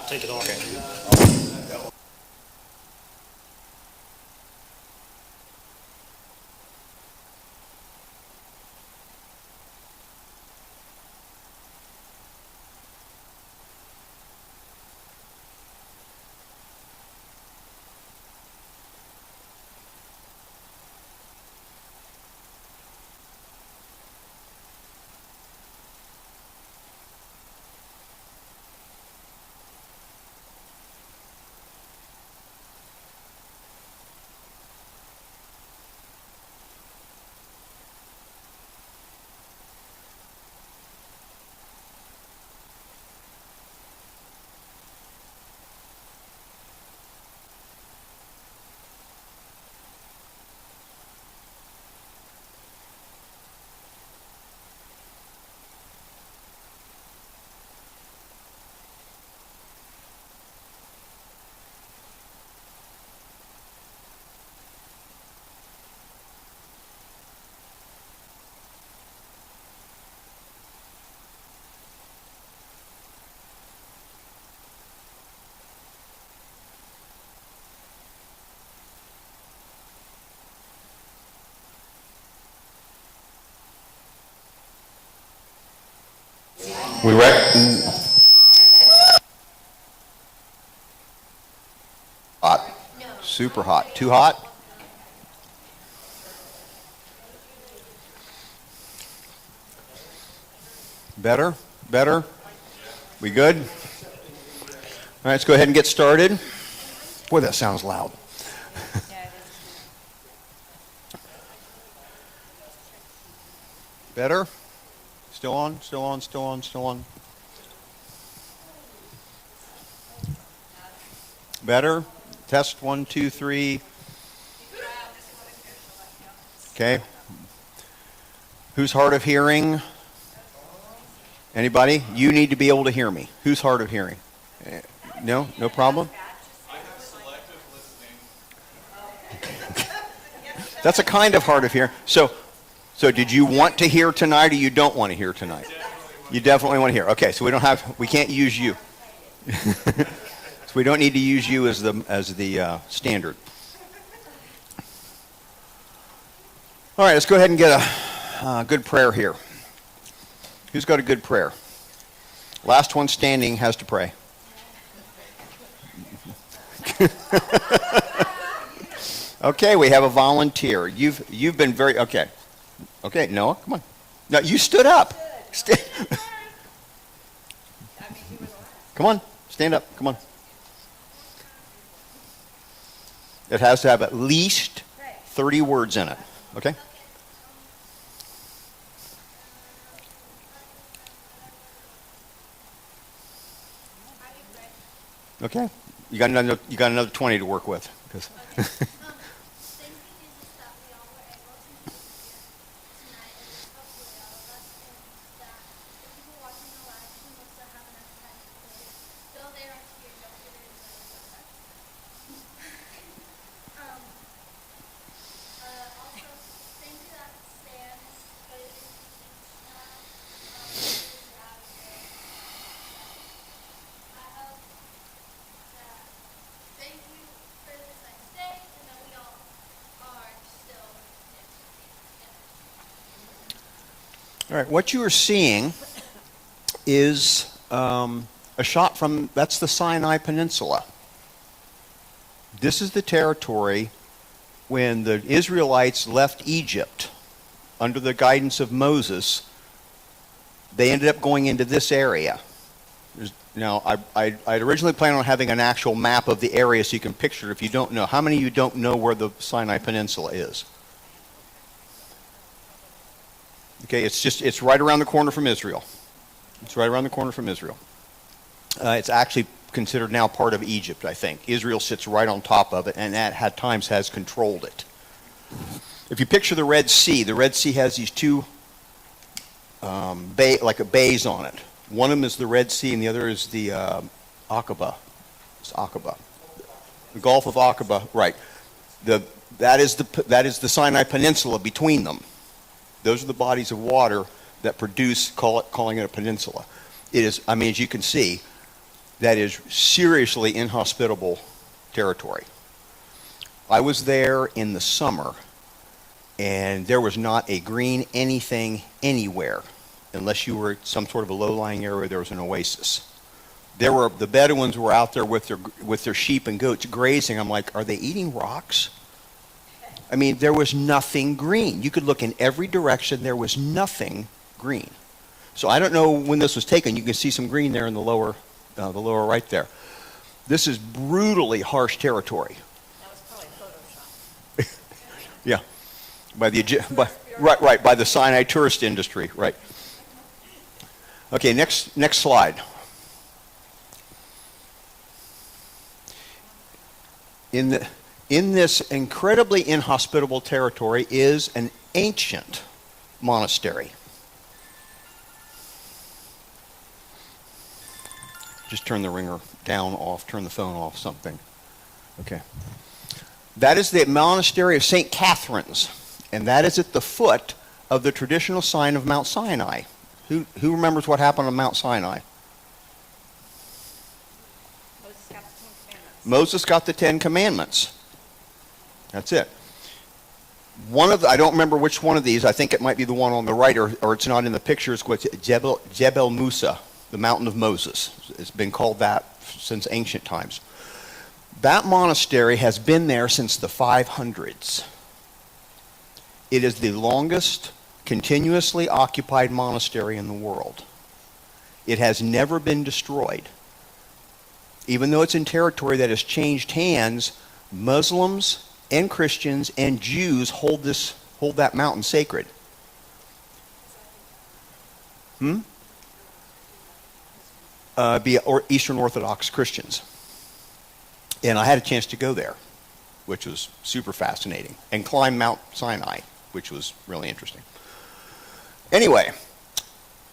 take it off. Okay. We ready? Hot. Super hot. Too hot? Better? Better? We good? All right, let's go ahead and get started. Boy, that sounds loud. Better? Still on? Still on? Still on? Still on? Better? Test 1, 2, 3. Okay. Who's hard of hearing? Anybody? You need to be able to hear me. Who's hard of hearing? No? No problem? I have selective listening. That's a kind of hard of hearing. So did you want to hear tonight, or you don't want to hear tonight? You definitely want to hear. Okay, so we can't use you. So we don't need to use you as the standard. All right, let's go ahead and get a good prayer here. Who's got a good prayer? Last one standing has to pray. Okay, we have a volunteer. You've been very okay. Okay, Noah, come on. No, you stood up. Come on, stand up. Come on. It has to have at least 30 words in it. Okay? Okay. You got another 20 to work with. All right, what you are seeing is a shot from, that's the Sinai Peninsula. This is the territory when the Israelites left Egypt under the guidance of Moses. They ended up going into this area. Now, I'd originally planned on having an actual map of the area so you can picture it if you don't know. How many of you don't know where the Sinai Peninsula is? Okay, it's right around the corner from Israel. It's right around the corner from Israel. It's actually considered now part of Egypt, I think. Israel sits right on top of it, and at times has controlled it. If you picture the Red Sea has these two bays on it. One of them is the Red Sea, and the other is the Aqaba. It's Aqaba. The Gulf of Aqaba, right. That is the Sinai Peninsula between them. Those are the bodies of water that produce, calling it a peninsula. It is, I mean, as you can see, that is seriously inhospitable territory. I was there in the summer, and there was not a green anything anywhere, unless you were at some sort of a low-lying area. There was an oasis. The Bedouins were out there with their sheep and goats grazing. I'm like, are they eating rocks? I mean, there was nothing green. You could look in every direction. There was nothing green. So I don't know when this was taken. You can see some green there in the lower right there. This is brutally harsh territory. That was probably Photoshop. Yeah, by the Sinai tourist industry, right? Okay, next slide. In this incredibly inhospitable territory is an ancient monastery. Just turn the ringer down, off, turn the phone off, something. Okay. That is the monastery of St. Catherine's, and that is at the foot of the traditional sign of Mount Sinai. Who remembers what happened on Mount Sinai? Moses got the Ten Commandments. That's it. I don't remember which one of these. I think it might be the one on the right, or it's not in the pictures. Jebel Musa, the Mountain of Moses. It's been called that since ancient times. That monastery has been there since the 500s. It is the longest continuously occupied monastery in the world. It has never been destroyed. Even though it's in territory that has changed hands, Muslims and Christians and Jews hold that mountain sacred. Eastern Orthodox Christians. And I had a chance to go there, which was super fascinating, and climb Mount Sinai, which was really interesting. Anyway,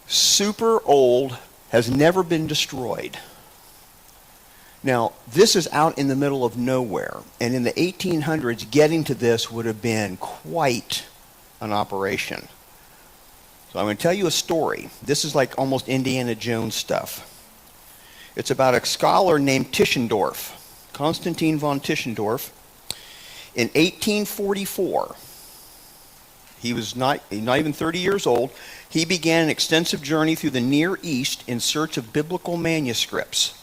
super old, has never been destroyed. Now, this is out in the middle of nowhere, and in the 1800s, getting to this would have been quite an operation. So I'm going to tell you a story. This is like almost Indiana Jones stuff. It's about a scholar named Tischendorf, Konstantin von Tischendorf. In 1844, he was not even 30 years old, he began an extensive journey through the Near East in search of biblical manuscripts.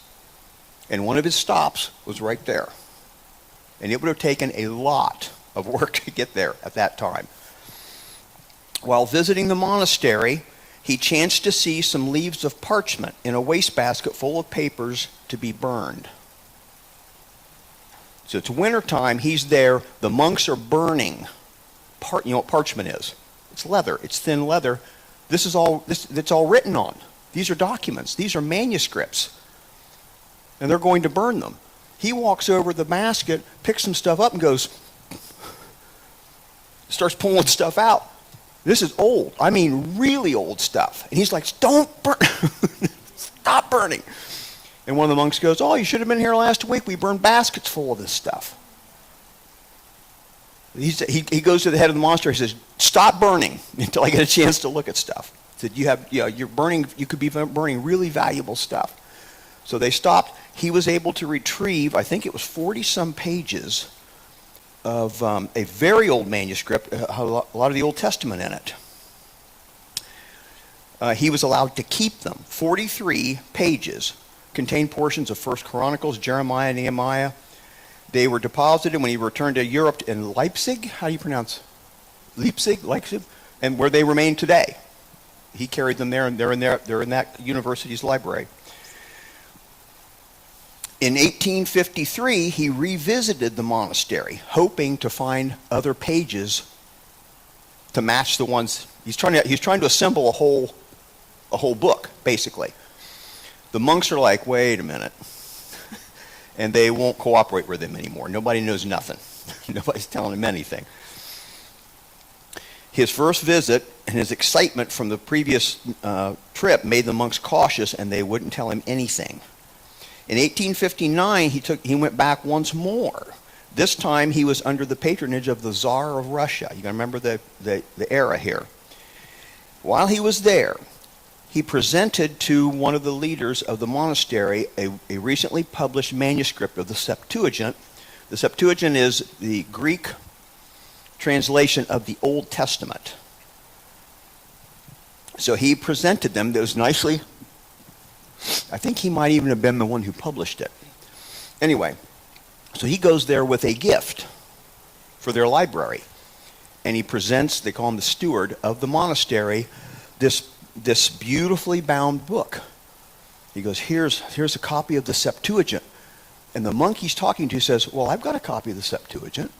And one of his stops was right there. And it would have taken a lot of work to get there at that time. While visiting the monastery, he chanced to see some leaves of parchment in a wastebasket full of papers to be burned. So it's wintertime, he's there, the monks are burning. You know what parchment is? It's leather, it's thin leather. It's all written on. These are documents, these are manuscripts. And they're going to burn them. He walks over the basket, picks some stuff up and starts pulling stuff out. This is old, I mean really old stuff. And he's like, don't burn, stop burning. And one of the monks goes, oh, you should have been here last week. We burned baskets full of this stuff. He goes to the head of the monastery and says, stop burning until I get a chance to look at stuff. He said, you could be burning really valuable stuff. So they stopped. He was able to retrieve, I think it was 40-some pages of a very old manuscript, a lot of the Old Testament in it. He was allowed to keep them. 43 pages contain portions of 1 Chronicles, Jeremiah, Nehemiah. They were deposited when he returned to Europe in Leipzig. How do you pronounce? Leipzig, and where they remain today. He carried them there, and they're in that university's library. In 1853, he revisited the monastery, hoping to find other pages to match the ones he's trying to assemble a whole book, basically. The monks are like, wait a minute, and they won't cooperate with him anymore. Nobody knows nothing. Nobody's telling him anything. His first visit and his excitement from the previous trip made the monks cautious, and they wouldn't tell him anything. In 1859, he went back once more. This time, he was under the patronage of the Tsar of Russia. You got to remember the era here. While he was there, he presented to one of the leaders of the monastery a recently published manuscript of the Septuagint. The Septuagint is the Greek translation of the Old Testament. So he presented them. That was nicely, I think he might even have been the one who published it. Anyway, so he goes there with a gift for their library. And he presents, they call him the steward of the monastery, this beautifully bound book. He goes, here's a copy of the Septuagint. And the monk he's talking to says, well, I've got a copy of the Septuagint.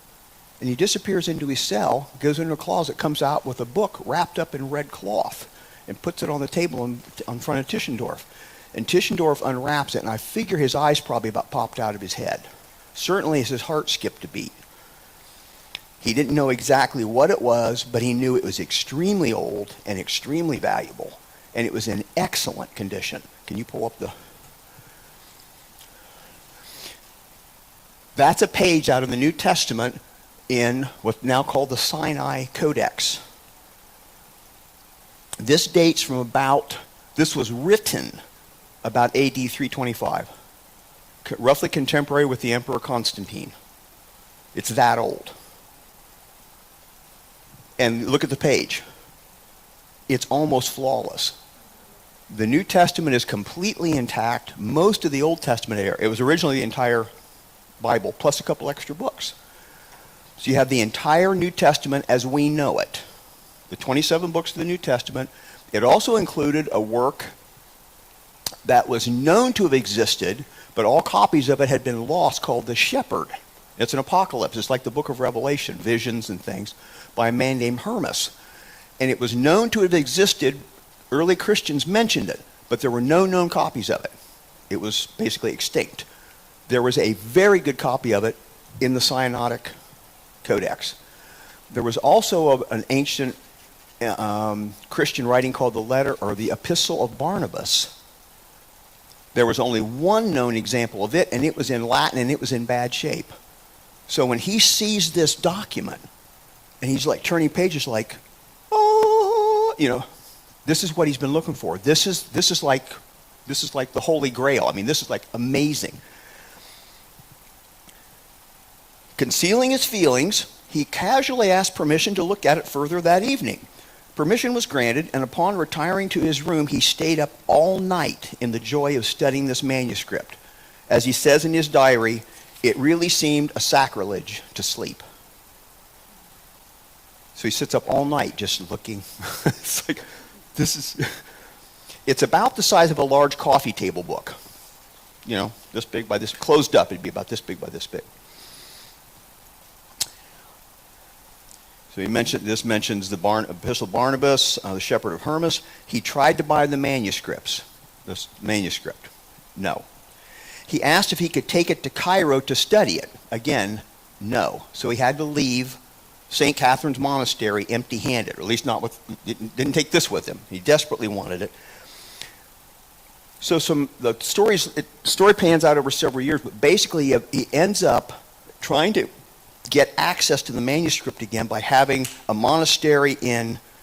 And he disappears into his cell, goes into a closet, comes out with a book wrapped up in red cloth and puts it on the table in front of Tischendorf. And Tischendorf unwraps it, and I figure his eyes probably about popped out of his head. Certainly his heart skipped a beat. He didn't know exactly what it was, but he knew it was extremely old and extremely valuable, and it was in excellent condition. Can you pull up the... That's a page out of the New Testament in what's now called the Sinai Codex. This dates from this was written about AD 325, roughly contemporary with the Emperor Constantine. It's that old. And look at the page. It's almost flawless. The New Testament is completely intact. Most of the Old Testament it was originally the entire Bible, plus a couple extra books. So you have the entire New Testament as we know it. The 27 books of the New Testament. It also included a work that was known to have existed, but all copies of it had been lost, called The Shepherd. It's an apocalypse. It's like the book of Revelation, visions and things, by a man named Hermas. And it was known to have existed. Early Christians mentioned it, but there were no known copies of it. It was basically extinct. There was a very good copy of it in the Sinaitic Codex. There was also an ancient Christian writing called the letter or the Epistle of Barnabas. There was only one known example of it, and it was in Latin, and it was in bad shape. So when he sees this document, and he's like turning pages like, oh, this is what he's been looking for. This is like the Holy Grail. I mean, this is like amazing. Concealing his feelings, he casually asked permission to look at it further that evening. Permission was granted, and upon retiring to his room, he stayed up all night in the joy of studying this manuscript. As he says in his diary, it really seemed a sacrilege to sleep. So he sits up all night just looking. It's like, it's about the size of a large coffee table book. This big by this, closed up, it'd be about this big by this big. So this mentions the Epistle of Barnabas, the Shepherd of Hermas. He tried to buy the manuscripts, this manuscript. No. He asked if he could take it to Cairo to study it. Again, no. So he had to leave St. Catherine's Monastery empty-handed, or at least not didn't take this with him. He desperately wanted it. So the story pans out over several years, but basically he ends up trying to get access to the manuscript again by having a monastery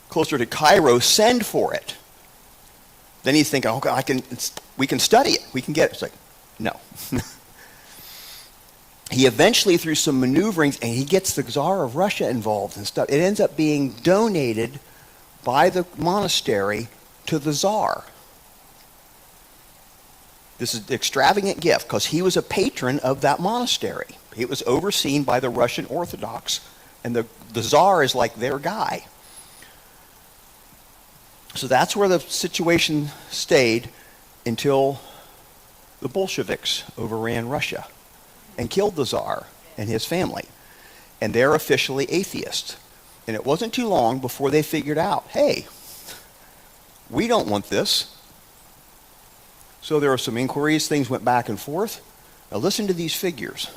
closer to Cairo send for it. Then he's thinking, okay, we can study it. We can get it. It's like, no. He eventually, through some maneuverings, and he gets the Tsar of Russia involved and stuff. It ends up being donated by the monastery to the Tsar. This is an extravagant gift because he was a patron of that monastery. It was overseen by the Russian Orthodox, and the Tsar is like their guy. So that's where the situation stayed until the Bolsheviks overran Russia and killed the Tsar and his family. And they're officially atheists. And it wasn't too long before they figured out, hey, we don't want this. So there were some inquiries, things went back and forth. Now listen to these figures.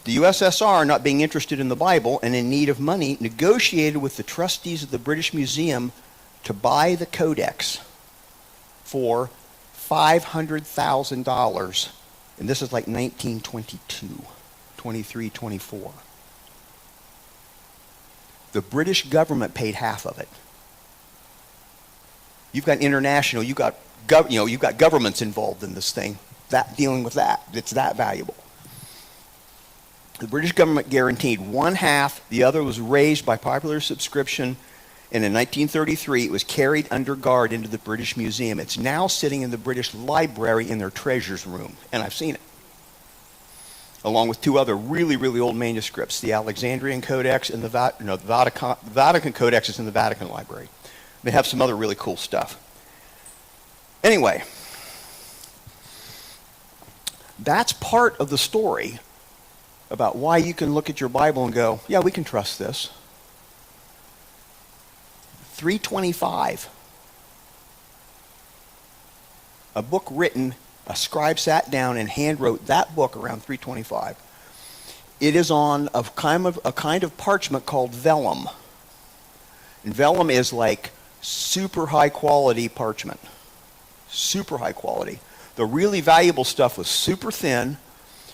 The USSR, not being interested in the Bible and in need of money, negotiated with the trustees of the British Museum to buy the Codex for $500,000. And this is like 1922, 23, 24. The British government paid half of it. You've got international, you've got you've got governments involved in this thing, that dealing with that. It's that valuable. The British government guaranteed one half, the other was raised by popular subscription, and in 1933 it was carried under guard into the British Museum. It's now sitting in the British Library in their treasures room, and I've seen it, along with two other really, really old manuscripts, the Alexandrian Codex and the Vatican Codex is in the Vatican Library. They have some other really cool stuff. Anyway, that's part of the story about why you can look at your Bible and go, yeah, we can trust this. 325. A book written, a scribe sat down and hand wrote that book around 325. It is on a kind of parchment called vellum. And vellum is like super high quality parchment. Super high quality. The really valuable stuff was super thin.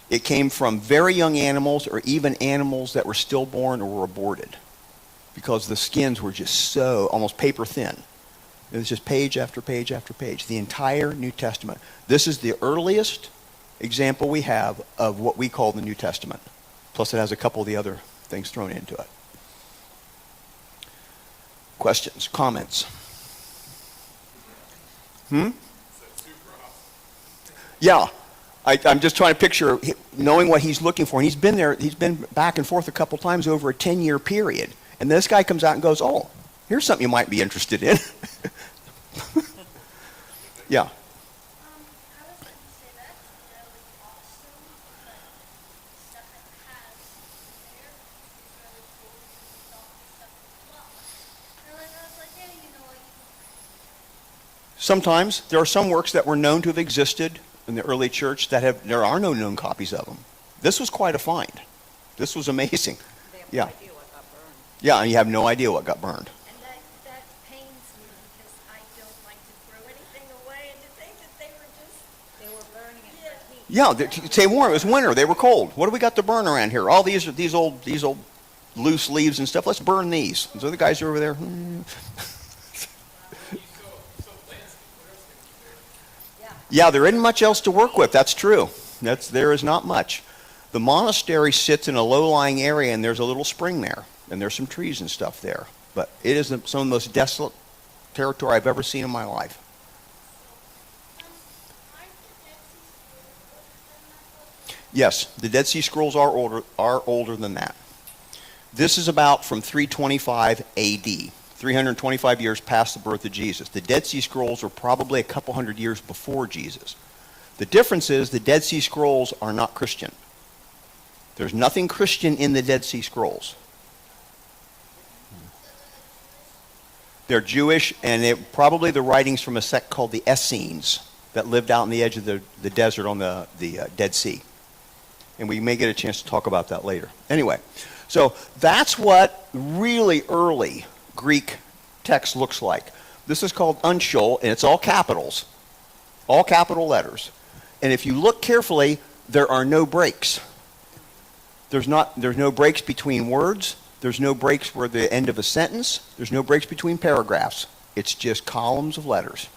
It came from very young animals or even animals that were stillborn or were aborted, because the skins were just so almost paper thin. It was just page after page after page. The entire New Testament. This is the earliest example we have of what we call the New Testament. Plus it has a couple of the other things thrown into it. Questions, comments? Yeah. I'm just trying to picture knowing what he's looking for. And he's been there, he's been back and forth a couple times over a 10-year period. And this guy comes out and goes, oh, here's something you might be interested in. Yeah. I was going to say that's really awesome, but stuff that has there is really cool because we thought this stuff was lost. And I was like, hey, you know what? Sometimes there are some works that were known to have existed in the early church that there are no known copies of them. This was quite a find. This was amazing. They have Yeah. no idea what got burned. Yeah, and you have no idea what got burned. And that pains me because I don't like to throw anything away and to think that they were just, They were burning it Yeah. for heat. Yeah, say warm. It was winter. They were cold. What do we got to burn around here? All these old loose leaves and stuff. Let's burn these. And so the guys are over there. Yeah. Yeah, there isn't much else to work with. That's true. There is not much. The monastery sits in a low-lying area, and there's a little spring there, and there's some trees and stuff there. But it is some of the most desolate territory I've ever seen in my life. aren't the Dead Sea Scrolls older than that book? Yes, the Dead Sea Scrolls are older than that. This is about from 325 AD, 325 years past the birth of Jesus. The Dead Sea Scrolls are probably a couple hundred years before Jesus. The difference is the Dead Sea Scrolls are not Christian. There's nothing Christian in the Dead Sea Scrolls. They're Jewish, and probably the writings from a sect called the Essenes that lived out on the edge of the desert on the Dead Sea. And we may get a chance to talk about that later. Anyway, so that's what really early Greek text looks like. This is called Unshol, and it's all capitals, all capital letters. And if you look carefully, there are no breaks. There's no breaks between words. There's no breaks where the end of a sentence. There's no breaks between paragraphs. It's just columns of letters.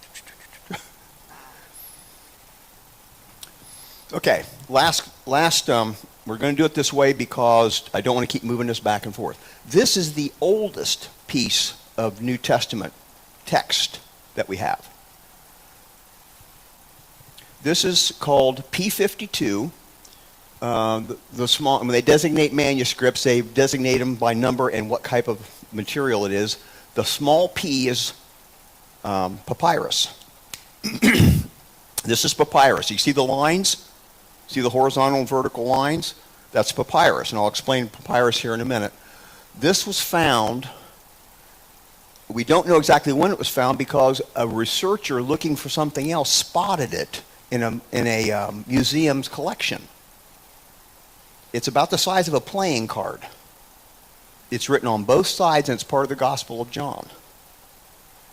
Okay, last we're going to do it this way because I don't want to keep moving this back and forth. This is the oldest piece of New Testament text that we have. This is called P52. The small, when they designate manuscripts, they designate them by number and what type of material it is. The small p is papyrus. This is papyrus. You see the lines? See the horizontal and vertical lines? That's papyrus, and I'll explain papyrus here in a minute. This was found, we don't know exactly when it was found because a researcher looking for something else spotted it in a museum's collection. It's about the size of a playing card. It's written on both sides, and it's part of the Gospel of John.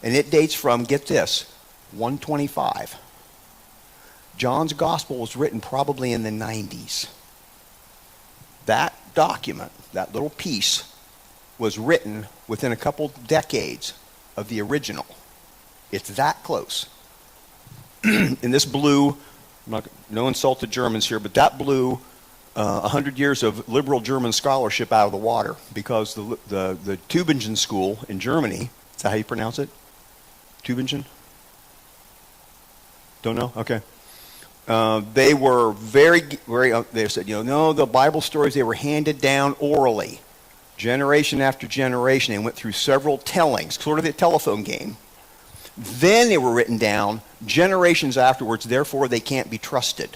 And it dates from, get this, 125. John's Gospel was written probably in the 90s. That document, that little piece, was written within a couple decades of the original. It's that close. And this blew, no insult to Germans here, but that blew 100 years of liberal German scholarship out of the water, because the Tübingen school in Germany, is that how you pronounce it? Tübingen? Don't know? Okay. They were they said, no, the Bible stories, they were handed down orally, generation after generation. They went through several tellings, sort of the telephone game. Then they were written down generations afterwards, therefore they can't be trusted.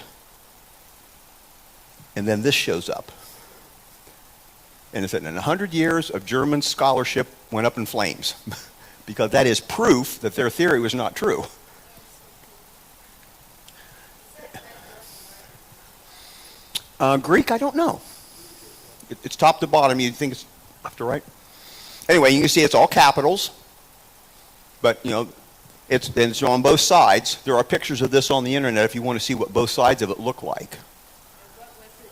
And then this shows up. And it said, in 100 years of German scholarship went up in flames, because that is proof that their theory was not true. Greek, I don't know. It's top to bottom. You think it's left to right? Anyway, you can see it's all capitals. But, it's on both sides. There are pictures of this on the internet if you want to see what both sides of it look like. What was it?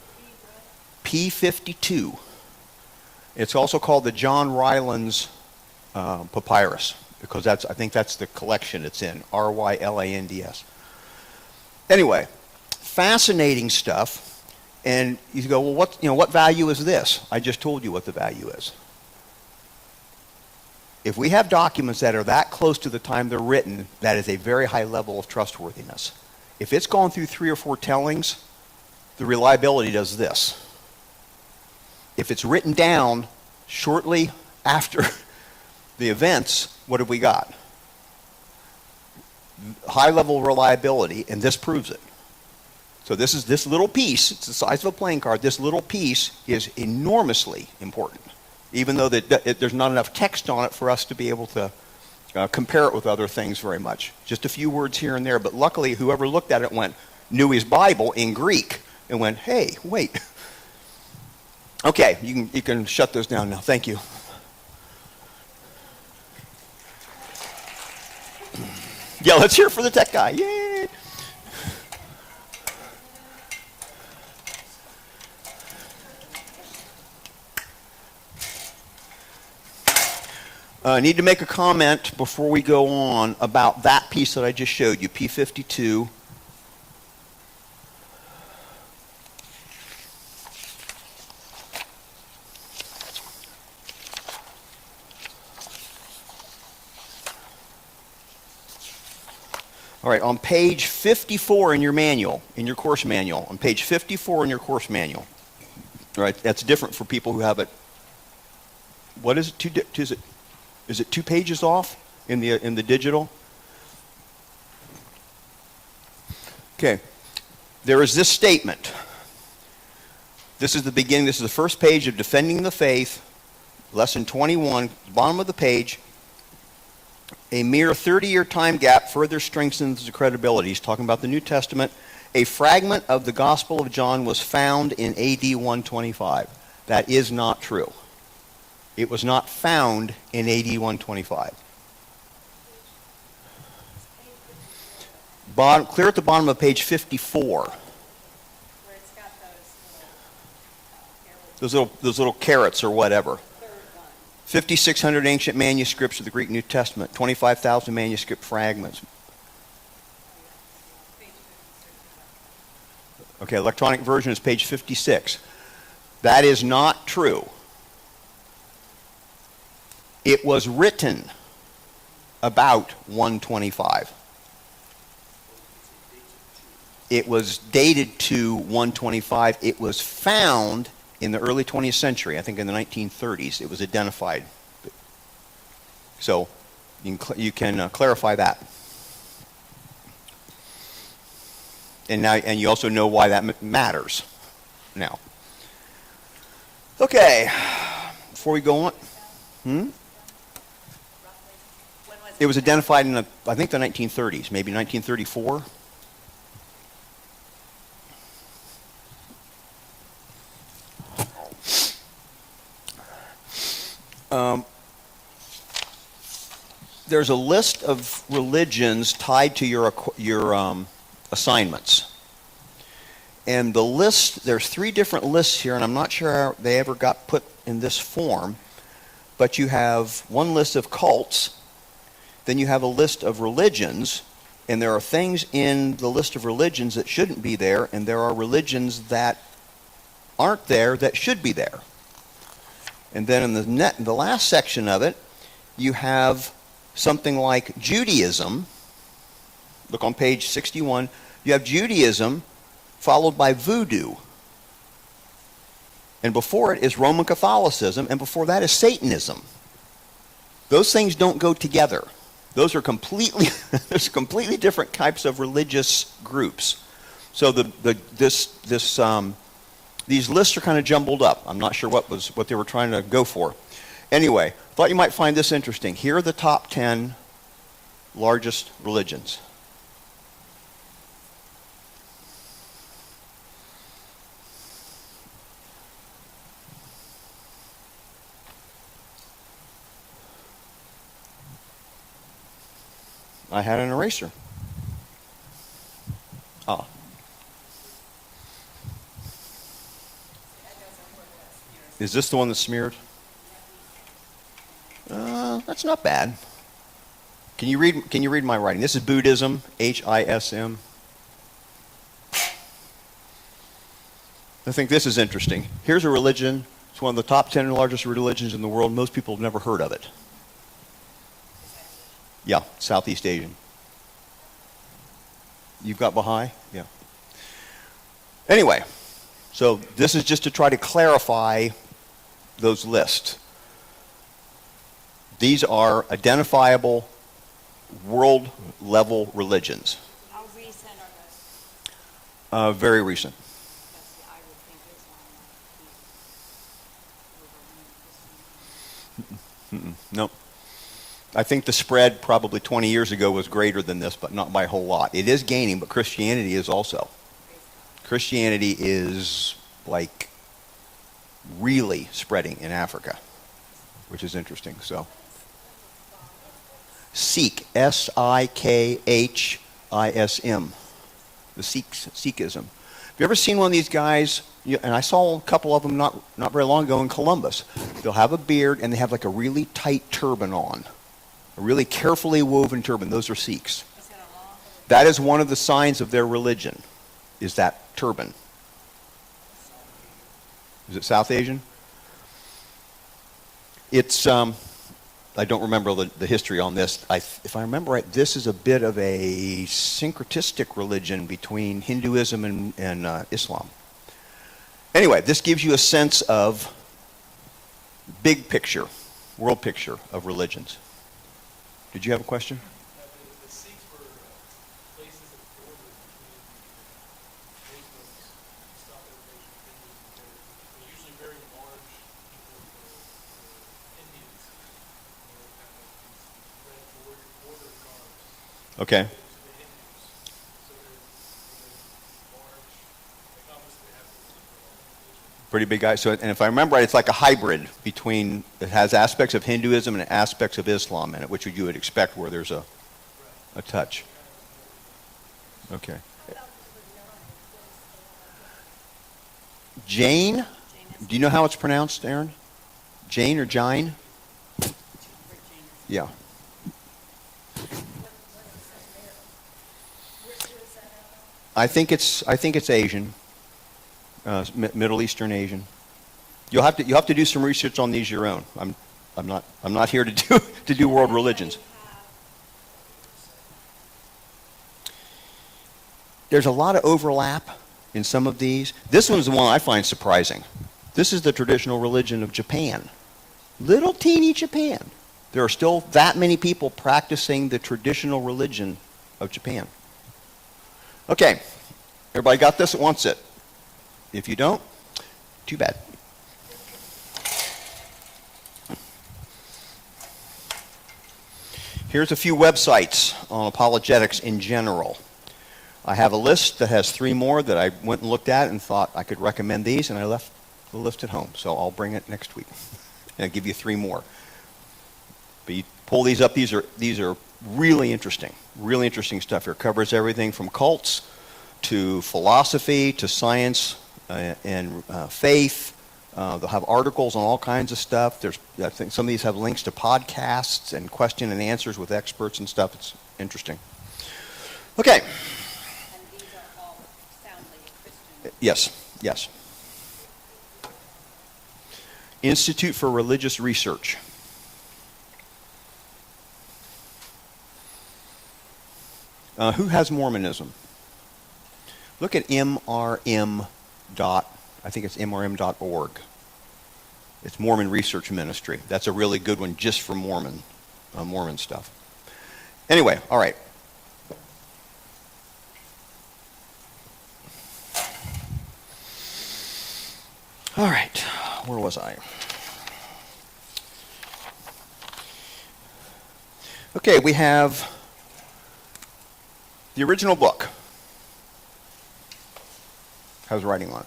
P52. It's also called the John Rylands papyrus, because I think that's the collection it's in, Rylands. Anyway, fascinating stuff. And you go, well, what value is this? I just told you what the value is. If we have documents that are that close to the time they're written, that is a very high level of trustworthiness. If it's gone through 3 or 4 tellings, the reliability does this. If it's written down shortly after the events, what have we got? High level reliability, and this proves it. So this little piece, it's the size of a playing card, this little piece is enormously important, even though there's not enough text on it for us to be able to compare it with other things very much. Just a few words here and there, but luckily whoever looked at it knew his Bible in Greek and went, hey, wait. Okay, you can shut those down now. Thank you. Yeah, let's hear it for the tech guy. Yay! I need to make a comment before we go on about that piece that I just showed you, P52. All right, on page 54 in your manual, in your course manual, on page 54 in your course manual. All right, that's different for people who have it. What is it? Is it 2 pages off in the digital? Okay. There is this statement. This is the beginning. This is the first page of Defending the Faith, lesson 21, bottom of the page. A mere 30-year time gap further strengthens the credibility. He's talking about the New Testament. A fragment of the Gospel of John was found in AD 125. That is not true. It was not found in AD 125. Clear at the bottom of page 54. Where it's got Those little carrots or whatever. third one. 5,600 ancient manuscripts of the Greek New Testament. 25,000 manuscript fragments. Page 56. Okay, electronic version is page 56. That is not true. It was written about 125. It was dated to 125. It was found in the early 20th century, I think in the 1930s. It was identified. So you can clarify that. And you also know why that matters now. Okay, before we go on. When was It was identified in, I think, the 1930s, maybe 1934. There's a list of religions tied to your assignments. And the list, there's 3 different lists here, and I'm not sure how they ever got put in this form, but you have one list of cults, then you have a list of religions, and there are things in the list of religions that shouldn't be there, and there are religions that aren't there that should be there. And then in the last section of it, you have something like Judaism. Look on page 61. You have Judaism followed by Voodoo. And before it is Roman Catholicism, and before that is Satanism. Those things don't go together. Those are there's completely different types of religious groups. So these lists are kind of jumbled up. I'm not sure what they were trying to go for. Anyway, thought you might find this interesting. Here are the top 10 largest religions. I had an eraser. Ah. Is this the one that's smeared? That's not bad. Can you read my writing? This is Buddhism, Hism. I think this is interesting. Here's a religion. It's one of the top 10 largest religions in the world. Most people have never heard of it. Yeah, Southeast Asian. You've got Baha'i? Yeah. Anyway, so this is just to try to clarify those lists. These are identifiable world-level religions. How recent are those? Very recent. Because I would think Islam might be Nope. I think the spread probably 20 years ago was greater than this, but not by a whole lot. It is gaining, but Christianity is also. Christianity is like really spreading in Africa, which is interesting. So, Sikh, Sikhism, the Sikhism. Have you ever seen one of these guys? And I saw a couple of them not very long ago in Columbus. They'll have a beard and they have like a really tight turban on. A really carefully woven turban. Those are Sikhs. That is one of the signs of their religion, is that turban. Is it South Asian? It's, I don't remember the history on this. If I remember right, this is a bit of a syncretistic religion between Hinduism and Islam. Anyway, this gives you a sense of big picture, world picture of religions. Did you have a question? The Sikhs were places that bordered between Muslims, South Asian Hindus, they're usually very large people for Indians. They have these red border cars Okay. to the Hindus. So they're large, like obviously they have to Pretty big guy. So, and if I remember right, it's like a hybrid between, it has aspects of Hinduism and aspects of Islam in it, which you would expect where there's a touch. Okay. Jain? Do you know how it's pronounced, Aaron? Jain or Jain? Yeah. I think it's Asian. Middle Eastern Asian. You'll have to do some research on these your own. I'm not here to do world religions. There's a lot of overlap in some of these. This one's the one I find surprising. This is the traditional religion of Japan. Little teeny Japan. There are still that many people practicing the traditional religion of Japan. Okay, everybody got this? Wants it? If you don't, too bad. Here's a few websites on apologetics in general. I have a list that has 3 more that I went and looked at and thought I could recommend these, and I left the list at home. So I'll bring it next week. And I'll give you 3 more. But you pull these up, these are really interesting stuff here. It covers everything from cults to philosophy to science and faith They'll have articles on all kinds of stuff. I think some of these have links to podcasts and question and answers with experts and stuff. It's interesting. Okay. And these are all soundly Christian. Yes. Institute for Religious Research. Who has Mormonism? Look at mrm. I think it's mrm.org. It's Mormon Research Ministry. That's a really good one just for Mormon stuff. Anyway, all right. All right, where was I? Okay, we have the original book. Has writing on it.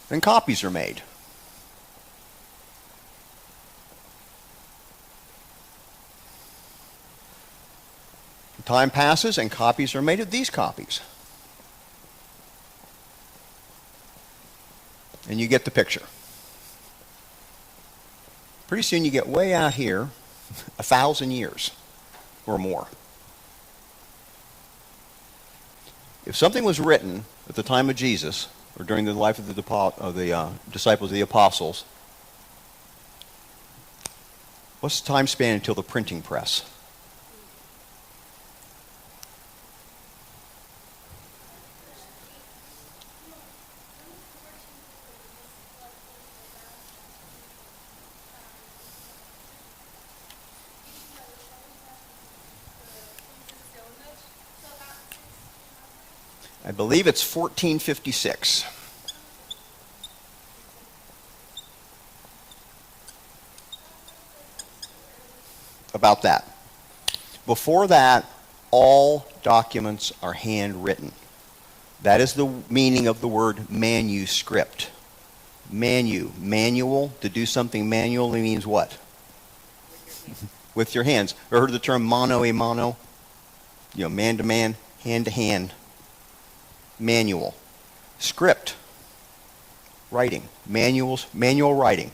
Then copies are made. Time passes and copies are made of these copies. And you get the picture. Pretty soon you get way out here, 1,000 years or more. If something was written at the time of Jesus, or during the life of the disciples of the apostles, what's the time span until the printing press? I believe it's 1456. About that. Before that, all documents are handwritten. That is the meaning of the word manuscript. Manual, to do something manually means what? With your hands. Ever heard the term mano a mano? You know, man to man, hand to hand. Manual. Script. Writing. Manual writing.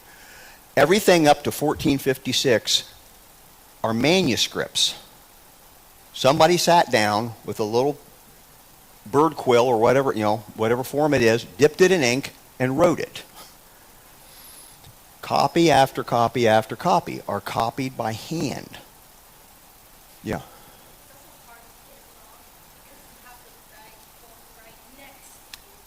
Everything up to 1456 are manuscripts. Somebody sat down with a little bird quill or whatever, whatever form it is, dipped it in ink, and wrote it. Copy after copy after copy are copied by hand. Yeah.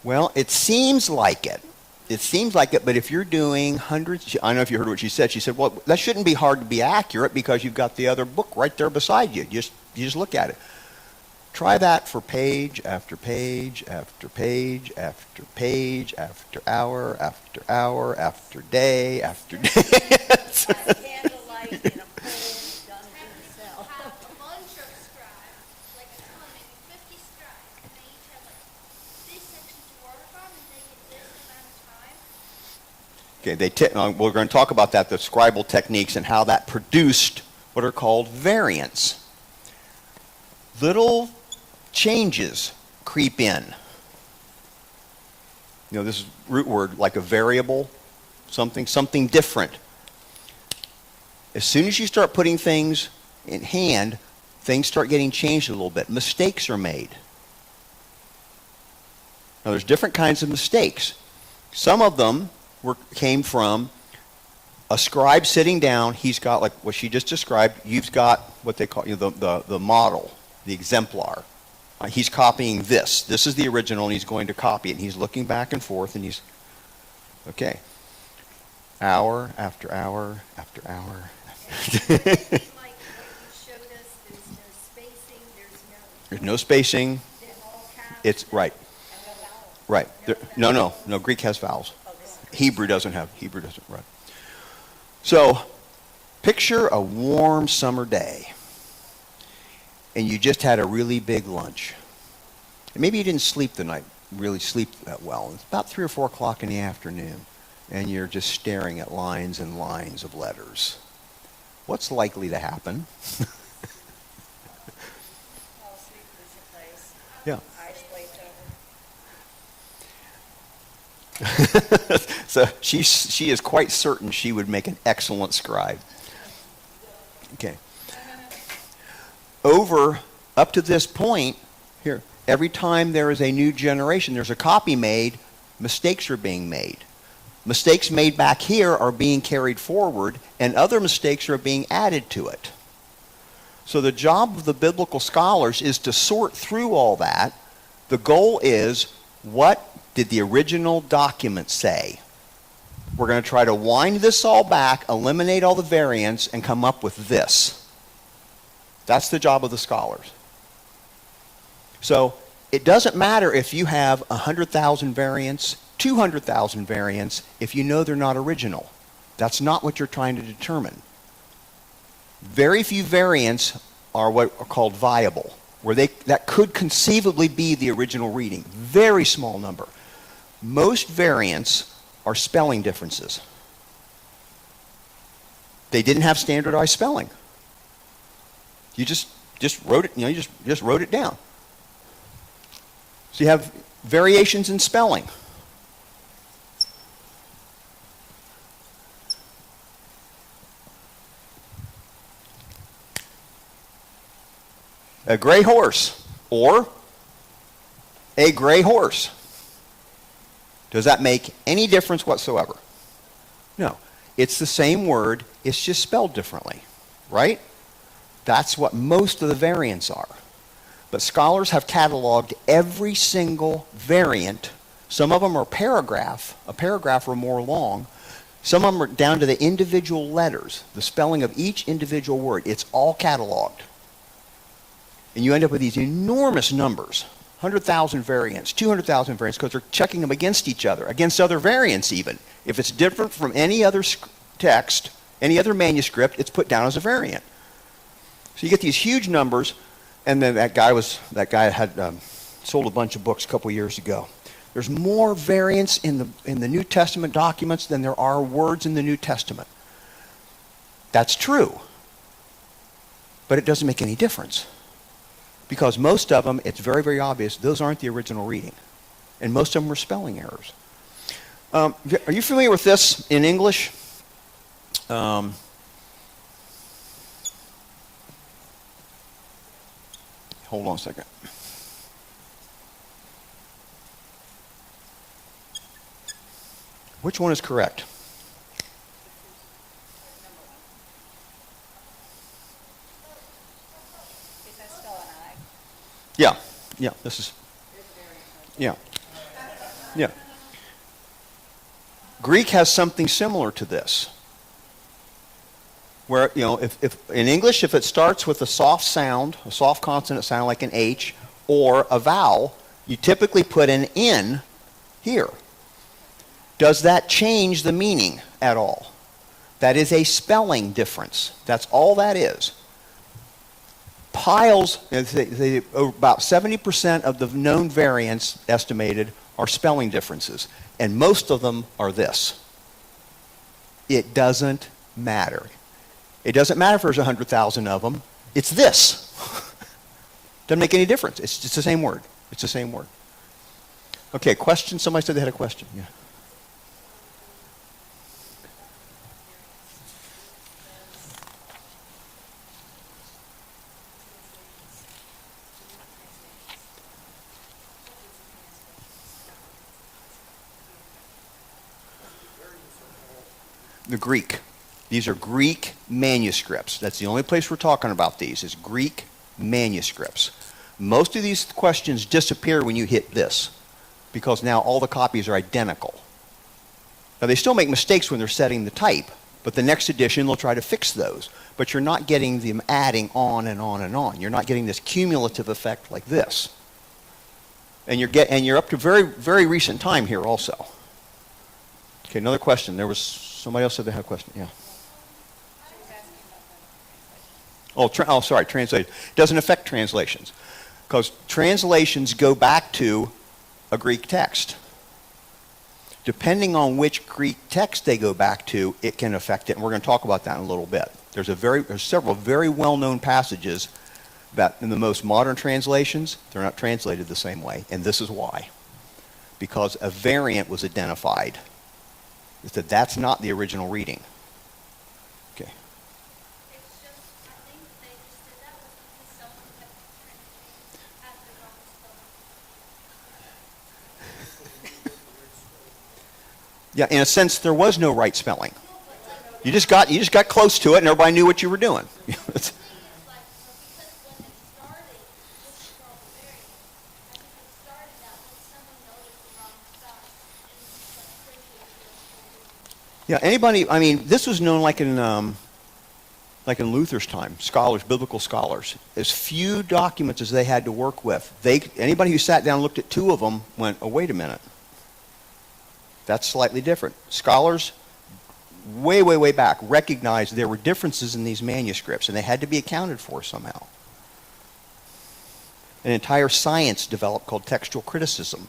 Well, it seems like it. It seems like it, but if you're doing hundreds, I don't know if you heard what she said. She said, well, that shouldn't be hard to be accurate because you've got the other book right there beside you. You just look at it. Try that for page after page after page after page after hour after day after day. Candlelight in a poem done in the cell. Have a bunch of scribes, like a ton, maybe 50 scribes, and they each have like this section to work on, and they get this amount of time. Okay, we're going to talk about that, the scribal techniques and how that produced what are called variants. Little changes creep in. This root word, like a variable, something different. As soon as you start putting things in hand, things start getting changed a little bit. Mistakes are made. Now, there's different kinds of mistakes. Some of them came from a scribe sitting down. He's got, like what she just described, you've got what they call the model, the exemplar. He's copying this. This is the original, and he's going to copy it. And he's looking back and forth, and he's, okay. Hour after hour after hour. Like what you showed us, there's no spacing, There's no spacing. they're all caps. It's right. And no vowels. Right. No. Greek has vowels. Hebrew doesn't, right. So, picture a warm summer day, and you just had a really big lunch. And maybe you didn't really sleep that well. It's about 3 or 4 o'clock in the afternoon, and you're just staring at lines and lines of letters. What's likely to happen? Fall asleep, lose your place. Yeah. Eyes glazed over. So she is quite certain she would make an excellent scribe. Okay. Up to this point, here, every time there is a new generation, there's a copy made, mistakes are being made. Mistakes made back here are being carried forward, and other mistakes are being added to it. So the job of the biblical scholars is to sort through all that. The goal is, what did the original document say? We're going to try to wind this all back, eliminate all the variants, and come up with this. That's the job of the scholars. So it doesn't matter if you have 100,000 variants, 200,000 variants, if you know they're not original. That's not what you're trying to determine. Very few variants are what are called viable, where that could conceivably be the original reading. Very small number. Most variants are spelling differences. They didn't have standardized spelling. You just wrote it, you just wrote it down. So you have variations in spelling. A gray horse or a gray horse. Does that make any difference whatsoever? No. It's the same word, it's just spelled differently, right? That's what most of the variants are. But scholars have cataloged every single variant. Some of them are a paragraph or more long. Some of them are down to the individual letters, the spelling of each individual word. It's all cataloged. And you end up with these enormous numbers, 100,000 variants, 200,000 variants, because they're checking them against each other, against other variants even. If it's different from any other text, any other manuscript, it's put down as a variant. So you get these huge numbers, and then that guy had sold a bunch of books a couple years ago. There's more variants in the New Testament documents than there are words in the New Testament. That's true, but it doesn't make any difference. Because most of them, it's very, very obvious, those aren't the original reading. And most of them were spelling errors. Are you familiar with this in English? Hold on a second. Which one is correct? Is that still an I? Yeah, this is, yeah. Greek has something similar to this. Where, if in English, if it starts with a soft sound, a soft consonant sound like an H, or a vowel, you typically put an N here. Does that change the meaning at all? That is a spelling difference. That's all that is. Piles, about 70% of the known variants estimated are spelling differences, and most of them are this. It doesn't matter. It doesn't matter if there's 100,000 of them. It's this. Doesn't make any difference. It's the same word. It's the same word. Okay, question? Somebody said they had a question. Yeah. The Greek. These are Greek manuscripts. That's the only place we're talking about these, is Greek manuscripts. Most of these questions disappear when you hit this, because now all the copies are identical. Now they still make mistakes when they're setting the type, but the next edition they'll try to fix those. But you're not getting them adding on and on and on. You're not getting this cumulative effect like this. And you're up to very, very recent time here also. Okay, another question. There was somebody else said they had a question. Yeah. Sorry, translation. It doesn't affect translations, because translations go back to a Greek text. Depending on which Greek text they go back to, it can affect it, and we're going to talk about that in a little bit. There's several very well-known passages that in the most modern translations, they're not translated the same way, and this is why. because a variant was identified. It said that's not the original reading. Okay. It's just, I think they just did that was because someone kept trying to change as the gospel. Yeah, in a sense, there was no right spelling. You just got close to it, and everybody knew what you were doing. The thing is, like, because when it started, this is all the variants. I think it started that when someone noticed the wrong stuff and like created Yeah, anybody, I mean, this was known like in Luther's time, scholars, biblical scholars. As few documents as they had to work with. Anybody who sat down and looked at two of them went, oh, wait a minute. That's slightly different. Scholars, way, way, way back, recognized there were differences in these manuscripts, and they had to be accounted for somehow. An entire science developed called textual criticism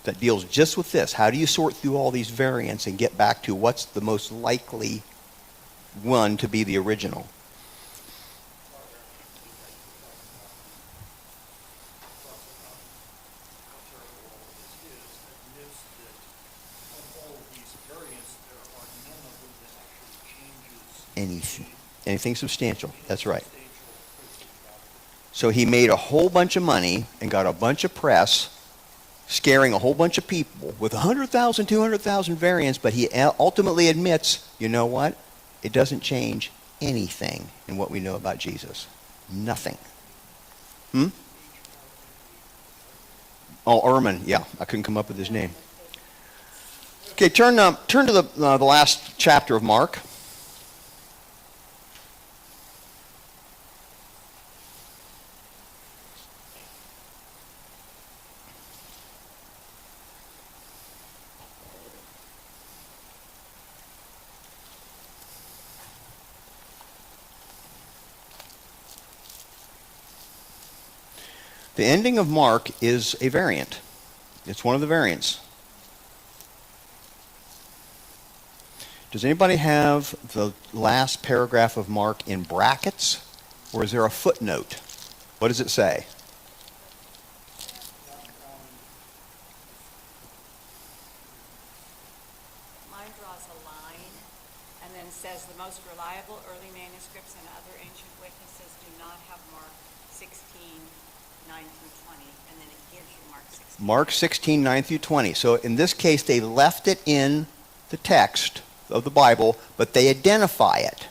that deals just with this. How do you sort through all these variants and get back to what's the most likely one to be the original? Anything substantial. That's right. So he made a whole bunch of money and got a bunch of press, scaring a whole bunch of people with 100,000, 200,000 variants, but he ultimately admits, you know what? It doesn't change anything in what we know about Jesus. Nothing. Oh, Ehrman. Yeah, I couldn't come up with his name. Okay, turn to the last chapter of Mark. The ending of Mark is a variant. It's one of the variants. Does anybody have the last paragraph of Mark in brackets, or is there a footnote? What does it say? Mine draws a line and then says the most reliable early manuscripts and other ancient witnesses do not have Mark 16:9 through 20, and then it gives you Mark 16. Mark 16:9 through 20. So in this case, they left it in the text of the Bible, but they identify it.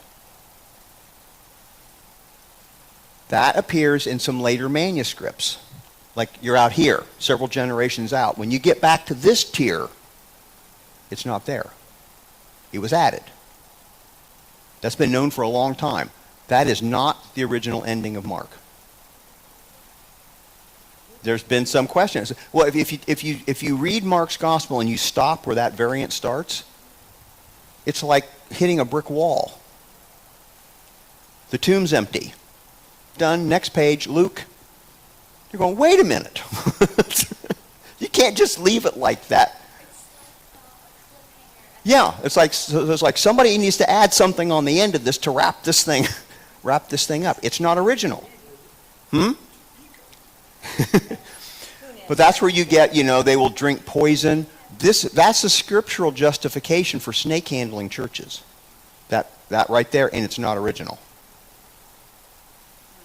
That appears in some later manuscripts. Like you're out here, several generations out. When you get back to this tier, it's not there. It was added. That's been known for a long time. That is not the original ending of Mark. There's been some questions. Well, if you read Mark's gospel and you stop where that variant starts, it's like hitting a brick wall. The tomb's empty. Done. Next page, Luke. You're going, wait a minute. You can't just leave it like that. Yeah, it's like somebody needs to add something on the end of this to wrap this thing up. It's not original. But that's where you get, they will drink poison. That's a scriptural justification for snake handling churches. That right there, and it's not original.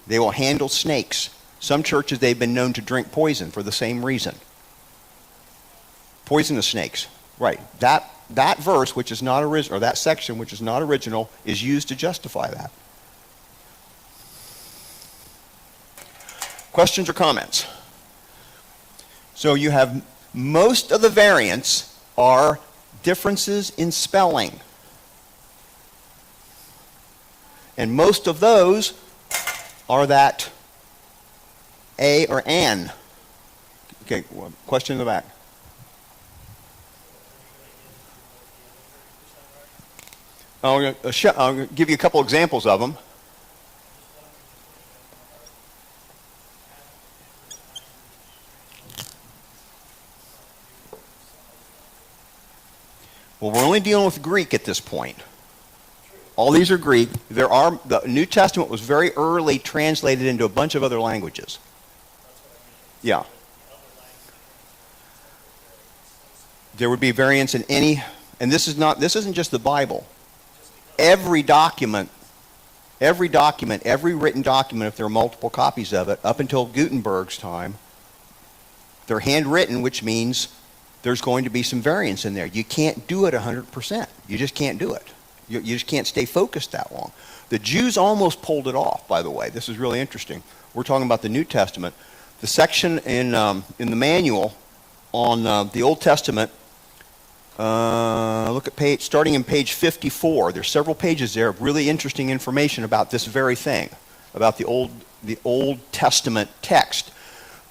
They will handle snakes. Some churches, they've been known to drink poison for the same reason. Poisonous snakes. Right. That verse, which is not original, or that section, which is not original, is used to justify that. Questions or comments? So you have most of the variants are differences in spelling. And most of those are that a or an. Okay, question in the back. I'll give you a couple examples of them. Well, we're only dealing with Greek at this point. All these are Greek. The New Testament was very early translated into a bunch of other languages. Yeah. There would be variance in any, and this isn't just the Bible. Every document, every written document, if there are multiple copies of it, up until Gutenberg's time, they're handwritten, which means there's going to be some variance in there. You can't do it 100%. You just can't do it. You just can't stay focused that long. The Jews almost pulled it off, by the way. This is really interesting. We're talking about the New Testament. The section in the manual on the Old Testament, look at starting in page 54. There's several pages there of really interesting information about this very thing, about the Old Testament text.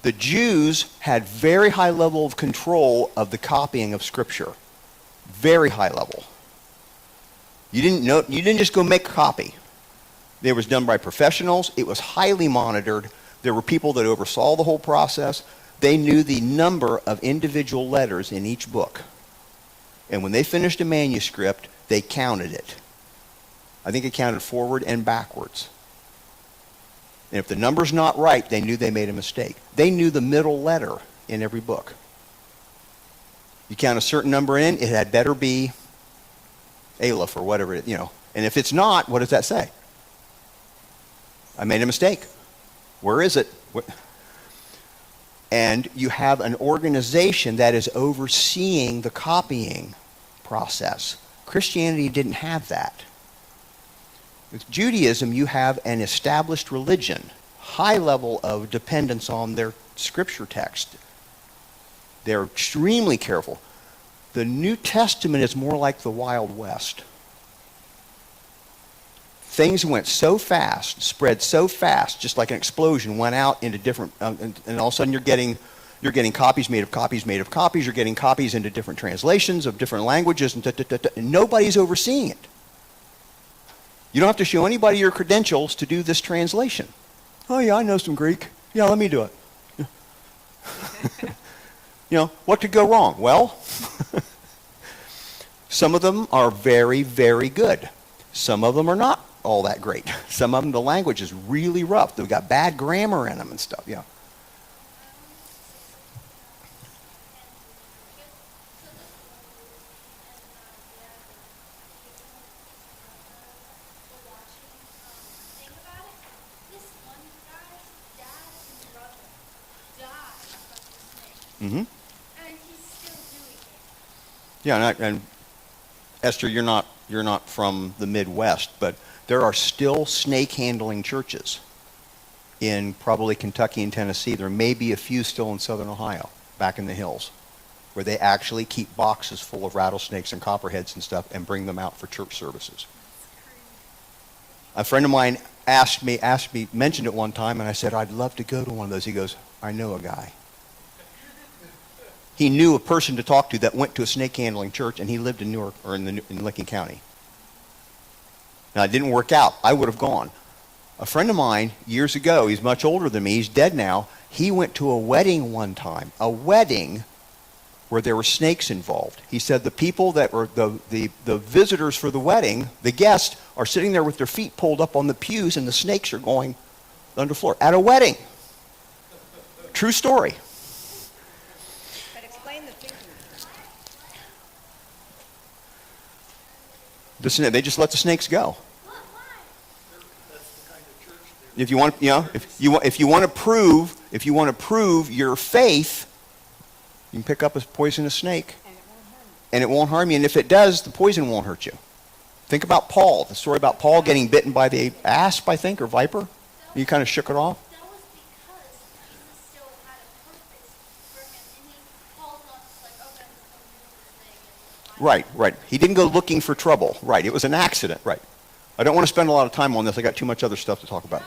The Jews had very high level of control of the copying of Scripture. Very high level. You didn't just go make a copy. It was done by professionals. It was highly monitored. There were people that oversaw the whole process. They knew the number of individual letters in each book. And when they finished a manuscript, they counted it. I think it counted forward and backwards. And if the number's not right, they knew they made a mistake. They knew the middle letter in every book. You count a certain number in, it had better be Aleph or whatever, And if it's not, what does that say? I made a mistake. Where is it? And you have an organization that is overseeing the copying process. Christianity didn't have that. With Judaism, you have an established religion, high level of dependence on their scripture text. They're extremely careful. The New Testament is more like the Wild West. Things went so fast, spread so fast, just like an explosion, went out into different, and all of a sudden you're getting copies made of copies made of copies. You're getting copies into different translations of different languages, and nobody's overseeing it. You don't have to show anybody your credentials to do this translation. Oh yeah, I know some Greek. Yeah, let me do it. What could go wrong? Well, some of them are very, very good. Some of them are not all that great. Some of them, the language is really rough. They've got bad grammar in them and stuff, yeah. Mm-hmm. And he's still doing it. Yeah, and Esther, you're not from the Midwest, but there are still snake handling churches in probably Kentucky and Tennessee. There may be a few still in southern Ohio, back in the hills, where they actually keep boxes full of rattlesnakes and copperheads and stuff and bring them out for church services. A friend of mine mentioned it one time, and I said, I'd love to go to one of those. He goes, I know a guy. He knew a person to talk to that went to a snake handling church, and he lived in Newark or in Lincoln County. Now, it didn't work out. I would have gone. A friend of mine, years ago, he's much older than me, he's dead now, he went to a wedding one time, a wedding where there were snakes involved. He said the people that were the visitors for the wedding, the guests, are sitting there with their feet pulled up on the pews, and the snakes are going under the floor at a wedding. True story. But explain the thinking. They just let the snakes go. That's the kind of church they're. If you want to prove your faith, you can pick up a poisonous snake, and it won't harm you. And if it does, the poison won't hurt you. Think about Paul. The story about Paul getting bitten by the asp, I think, or viper. You kind of shook it off. That was because Jesus still had a purpose for him, and Paul's not just like, okay, I'm just going to do this thing. Right. He didn't go looking for trouble. Right. It was an accident. Right. I don't want to spend a lot of time on this. I got too much other stuff to talk about.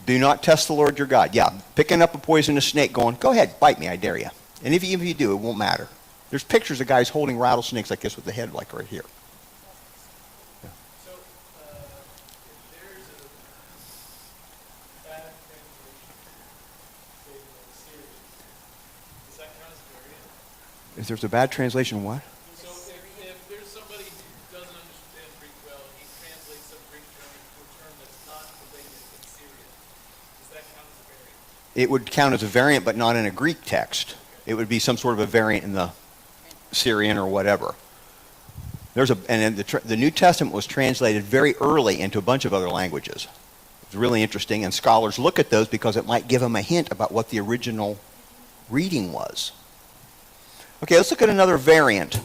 Do not test the Lord your God. Yeah, picking up a poisonous snake going, go ahead, bite me, I dare you. And if you do, it won't matter. There's pictures of guys holding rattlesnakes like this with the head like right here. So, if there's a bad translation, say in Syria, does that count as a variant? If there's a bad translation, what? So if there's somebody who doesn't understand Greek well, he translates some Greek term into a term that's not related in Syrian, does that count as a variant? It would count as a variant, but not in a Greek text. It would be some sort of a variant in the Syrian or whatever. The New Testament was translated very early into a bunch of other languages. It's really interesting, and scholars look at those because it might give them a hint about what the original reading was. Okay, let's look at another variant.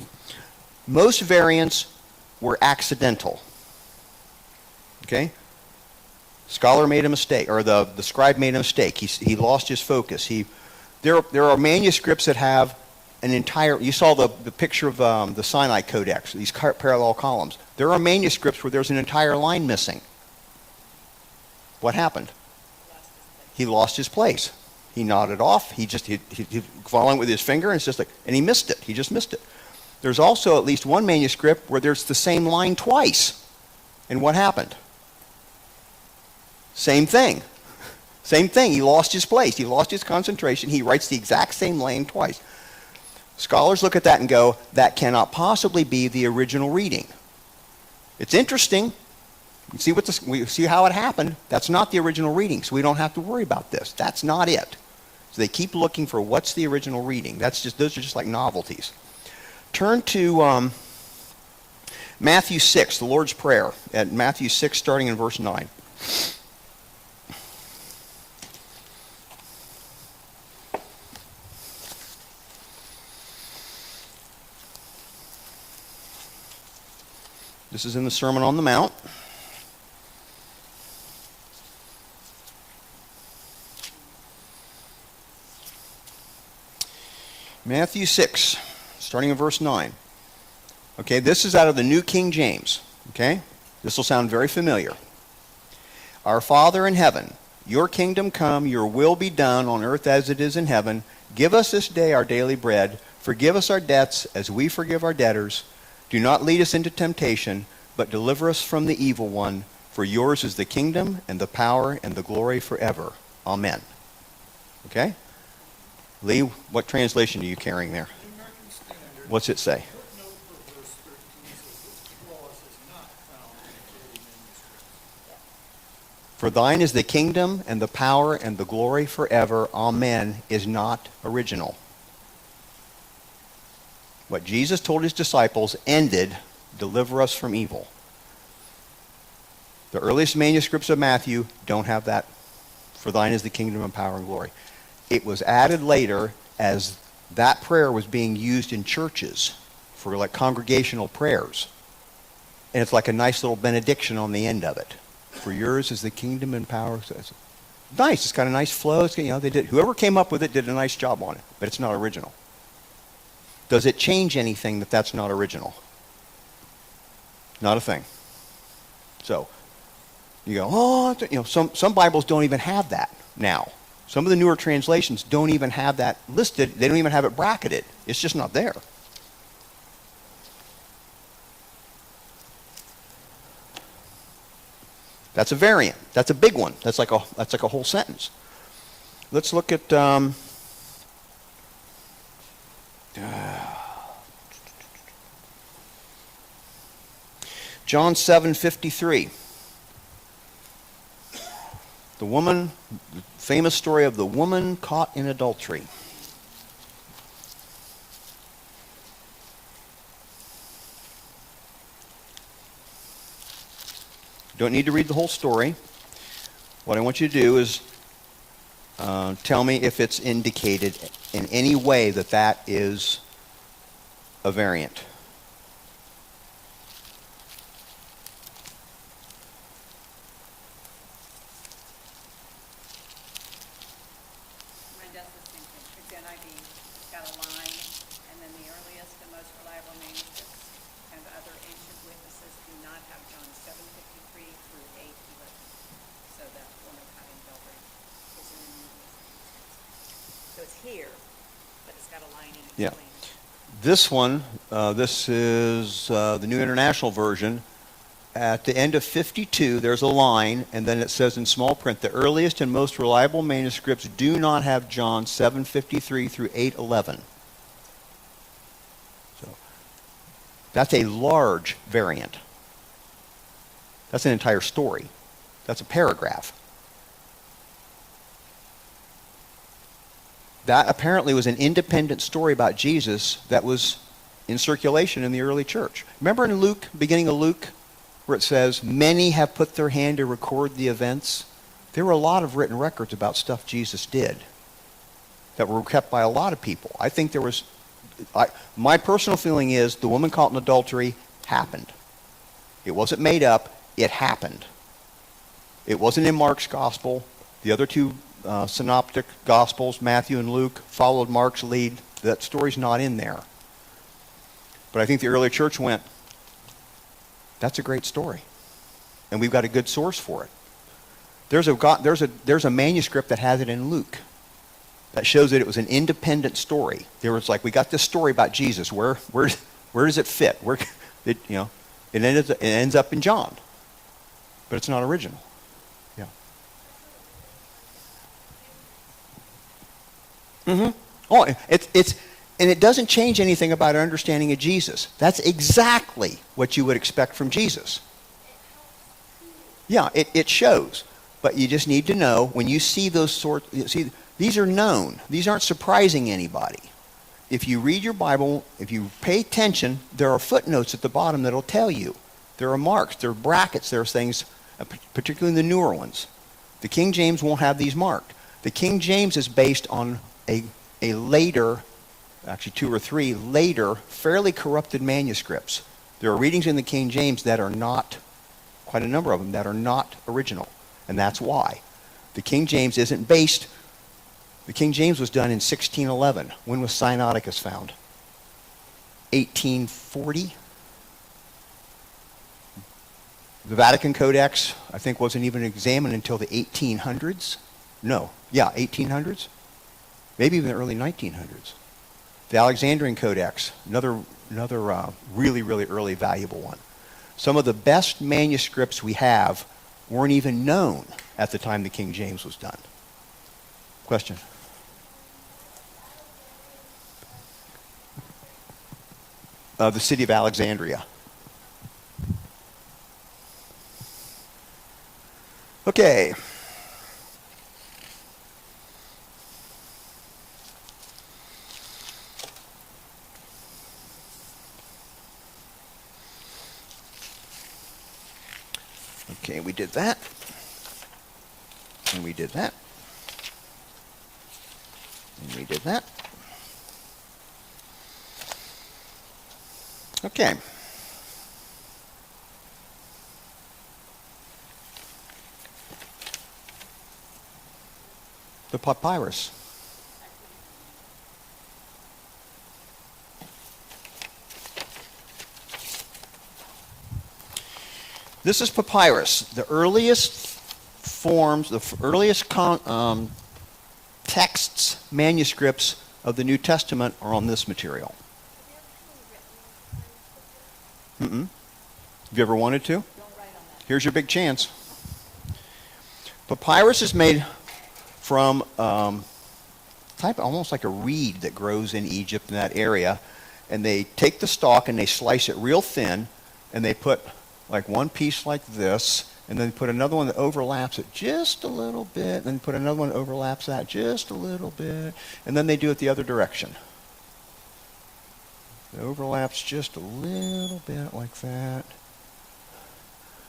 Most variants were accidental. Okay? Scholar made a mistake, or the scribe made a mistake. He lost his focus. There are manuscripts that have an entire, you saw the picture of the Sinai Codex, these parallel columns. There are manuscripts where there's an entire line missing. What happened? He lost his place. He nodded off. He following with his finger, and it's just like, and he missed it. He just missed it. There's also at least one manuscript where there's the same line twice. And what happened? Same thing. Same thing. He lost his place. He lost his concentration. He writes the exact same line twice. Scholars look at that and go, that cannot possibly be the original reading. It's interesting. We see how it happened. That's not the original reading, so we don't have to worry about this. That's not it. So they keep looking for what's the original reading. Those are just like novelties. Turn to Matthew 6, the Lord's Prayer, at Matthew 6, starting in verse 9. This is in the Sermon on the Mount. Matthew 6, starting in verse 9. Okay, this is out of the New King James. Okay? This will sound very familiar. Our Father in heaven, your kingdom come, your will be done on earth as it is in heaven. Give us this day our daily bread. Forgive us our debts as we forgive our debtors. Do not lead us into temptation, but deliver us from the evil one. For yours is the kingdom and the power and the glory forever. Amen. Okay? Lee, what translation are you carrying there? The American Standard. What's it say? Footnote for verse 13 says this clause is not found in the early manuscripts. For thine is the kingdom and the power and the glory forever. Amen is not original. What Jesus told his disciples ended, deliver us from evil. The earliest manuscripts of Matthew don't have that. For thine is the kingdom and power and glory. It was added later as that prayer was being used in churches for like congregational prayers. And it's like a nice little benediction on the end of it. For yours is the kingdom and power. It's nice. It's got a nice flow. It's, whoever came up with it did a nice job on it, but it's not original. Does it change anything that that's not original? Not a thing. So you go, some Bibles don't even have that now. Some of the newer translations don't even have that listed. They don't even have it bracketed. It's just not there. That's a variant. That's a big one. That's like a whole sentence. Let's look at John 7:53. The famous story of the woman caught in adultery. Don't need to read the whole story. What I want you to do is tell me if it's indicated in any way that is a variant. Mine does the same thing. It's NIV. It's got a line, and then the earliest and most reliable manuscripts and other ancient witnesses do not have John 7:53 through 8:11. So that woman caught in adultery is in the New Testament. So it's here, but it's got a line in it. Yeah. This one, this is the New International Version. At the end of 52, there's a line, and then it says in small print, the earliest and most reliable manuscripts do not have John 7:53 through 8:11. So that's a large variant. That's an entire story. That's a paragraph. that apparently was an independent story about Jesus that was in circulation in the early church. Remember in Luke, beginning of Luke, where it says, many have put their hand to record the events? There were a lot of written records about stuff Jesus did that were kept by a lot of people. I think there was, my personal feeling is the woman caught in adultery happened. It wasn't made up, it happened. It wasn't in Mark's gospel. The other two synoptic gospels, Matthew and Luke, followed Mark's lead. That story's not in there. But I think the early church went, that's a great story. And we've got a good source for it. There's a manuscript that has it in Luke that shows that it was an independent story. There was like, we got this story about Jesus. Where does it fit? It ends up in John. But it's not original. Yeah. Mm-hmm. Oh, and it doesn't change anything about our understanding of Jesus. That's exactly what you would expect from Jesus. Yeah, it shows. But you just need to know, when you see those these are known. These aren't surprising anybody. If you read your Bible, if you pay attention, there are footnotes at the bottom that'll tell you. There are marks, there are brackets, there are things, particularly in the newer ones. The King James won't have these marked. The King James is based on a later, actually 2 or 3 later, fairly corrupted manuscripts. There are readings in the King James that are not, quite a number of them, that are not original. And that's why. The King James isn't based, the King James was done in 1611. When was Sinaiticus found? 1840? The Vatican Codex, I think, wasn't even examined until the 1800s. No, yeah, 1800s. Maybe even the early 1900s. The Alexandrian Codex, another really, really early valuable one. Some of the best manuscripts we have weren't even known at the time the King James was done. Question? The city of Alexandria. Okay. Okay, we did that. And we did that. And we did that. Okay. The papyrus. This is papyrus. The earliest forms, the earliest texts, manuscripts of the New Testament are on this material. Mm-mm. Have you ever wanted to? Here's your big chance. Papyrus is made from type almost like a reed that grows in Egypt in that area, and they take the stalk and they slice it real thin, and they put like one piece like this, and then put another one that overlaps it just a little bit, and then put another one that overlaps that just a little bit, and then they do it the other direction. It overlaps just a little bit like that,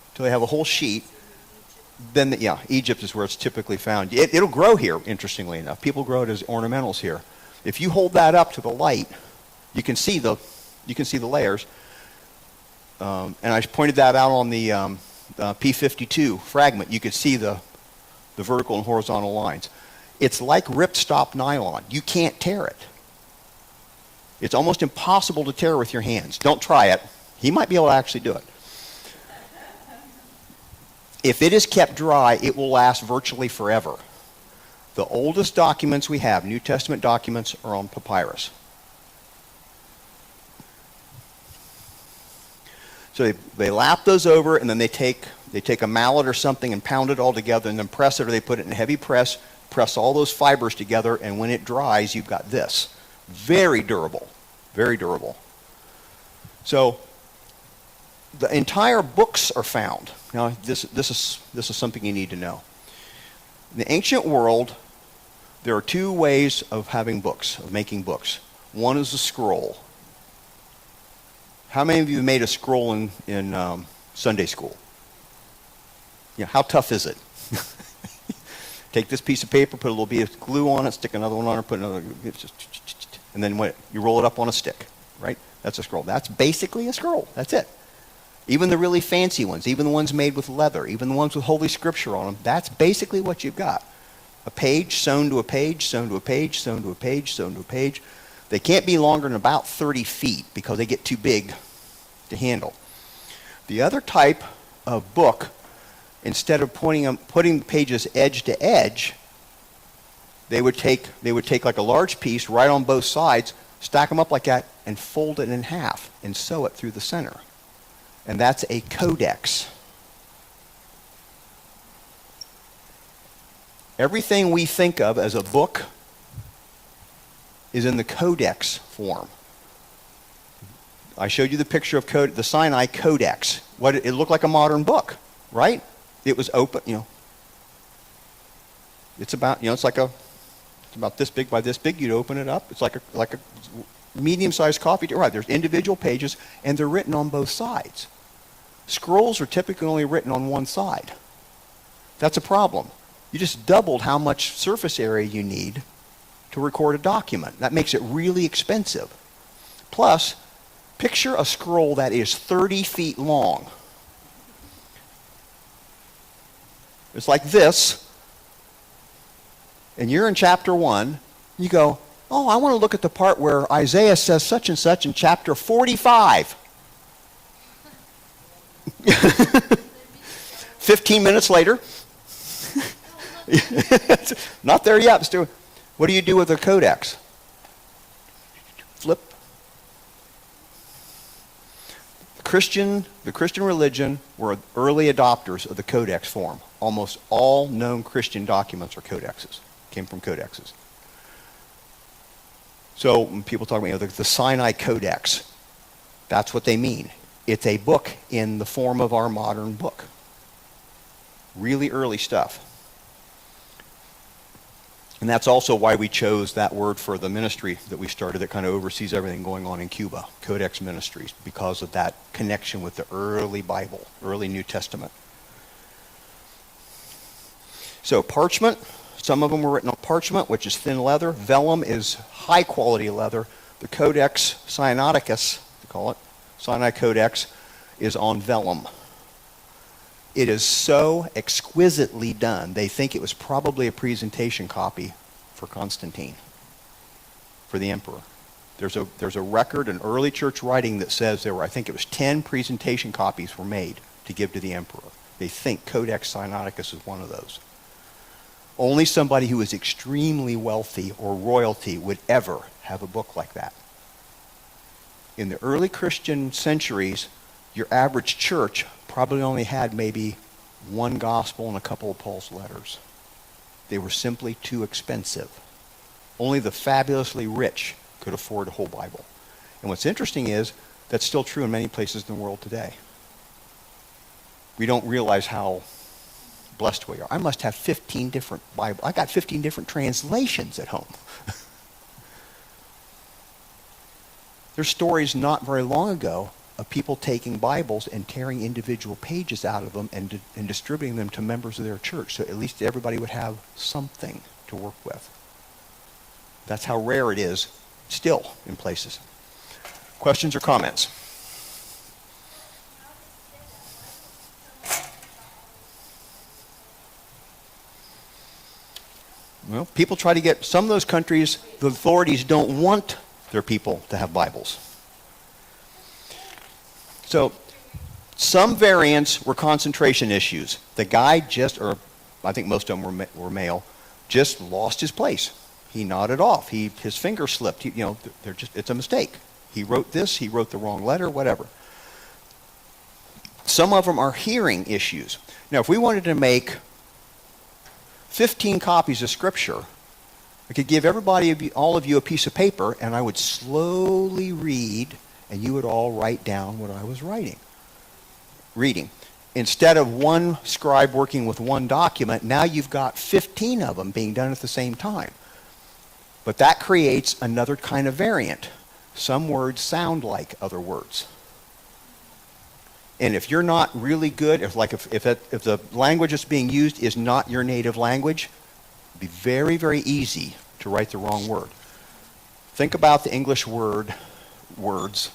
until they have a whole sheet. Then, Egypt is where it's typically found. It'll grow here, interestingly enough. People grow it as ornamentals here. If you hold that up to the light, you can see the layers. And I pointed that out on the pt2 fragment. You could see the vertical and horizontal lines. It's like ripstop nylon. You can't tear it. It's almost impossible to tear with your hands. Don't try it. He might be able to actually do it. If it is kept dry, it will last virtually forever. The oldest documents we have, New Testament documents, are on papyrus. So they lap those over, and then they take a mallet or something and pound it all together, and then press it, or they put it in a heavy press all those fibers together, and when it dries, you've got this. Very durable. Very durable. So the entire books are found. Now, this is something you need to know. In the ancient world, There are two ways of having books, of making books. One is a scroll. How many of you made a scroll in Sunday school? Yeah, how tough is it? Take this piece of paper, put a little bit of glue on it, stick another one on it, put another, and then what? You roll it up on a stick, right? That's a scroll. That's basically a scroll. That's it. Even the really fancy ones, even the ones made with leather, even the ones with Holy Scripture on them, that's basically what you've got. A page sewn to a page, sewn to a page, sewn to a page, sewn to a page. They can't be longer than about 30 feet because they get too big to handle. The other type of book, instead of putting pages edge to edge, they would take like a large piece right on both sides, stack them up like that, and fold it in half and sew it through the center. And that's a codex. Everything we think of as a book is in the codex form. I showed you the picture of the Sinai Codex. It looked like a modern book, right? It was open, It's about, it's about this big by this big. You'd open it up. It's like a medium-sized coffee table. Right, there's individual pages, and they're written on both sides. Scrolls are typically only written on one side. That's a problem. You just doubled how much surface area you need to record a document. That makes it really expensive. Plus, picture a scroll that is 30 feet long. It's like this, and you're in chapter 1. You go, oh, I want to look at the part where Isaiah says such and such in chapter 45. 15 minutes later. Not there yet. What do you do with a codex? Flip. The Christian religion were early adopters of the codex form. Almost all known Christian documents are codexes, came from codexes. So when people talk about the Sinai Codex, that's what they mean. It's a book in the form of our modern book. Really early stuff. And that's also why we chose that word for the ministry that we started that kind of oversees everything going on in Cuba, Codex Ministries, because of that connection with the early Bible, early New Testament. So parchment, some of them were written on parchment, which is thin leather. Vellum is high quality leather. The Codex Sinaiticus, they call it, Sinai Codex, is on vellum. It is so exquisitely done, they think it was probably a presentation copy for Constantine, for the emperor. There's a record in early church writing that says there were, I think it was 10 presentation copies were made to give to the emperor. They think Codex Sinaiticus is one of those. Only somebody who is extremely wealthy or royalty would ever have a book like that. In the early Christian centuries, your average church probably only had maybe one gospel and a couple of Paul's letters. They were simply too expensive. Only the fabulously rich could afford a whole Bible. And what's interesting is that's still true in many places in the world today. We don't realize how blessed we are. I must have 15 different Bibles. I got 15 different translations at home. There's stories not very long ago of people taking Bibles and tearing individual pages out of them and distributing them to members of their church, so at least everybody would have something to work with. That's how rare it is still in places. Questions or comments? Well, people try to get, some of those countries, the authorities don't want their people to have Bibles. So some variants were concentration issues. The guy or I think most of them were male, just lost his place. He nodded off. His finger slipped. It's a mistake. He wrote this, he wrote the wrong letter, whatever. Some of them are hearing issues. Now, if we wanted to make 15 copies of Scripture, I could give all of you a piece of paper, and I would slowly read, and you would all write down what I was reading. Instead of one scribe working with one document, now you've got 15 of them being done at the same time. But that creates another kind of variant. Some words sound like other words. And if you're not really good, if the language that's being used is not your native language, it'd be very, very easy to write the wrong word. Think about the English words.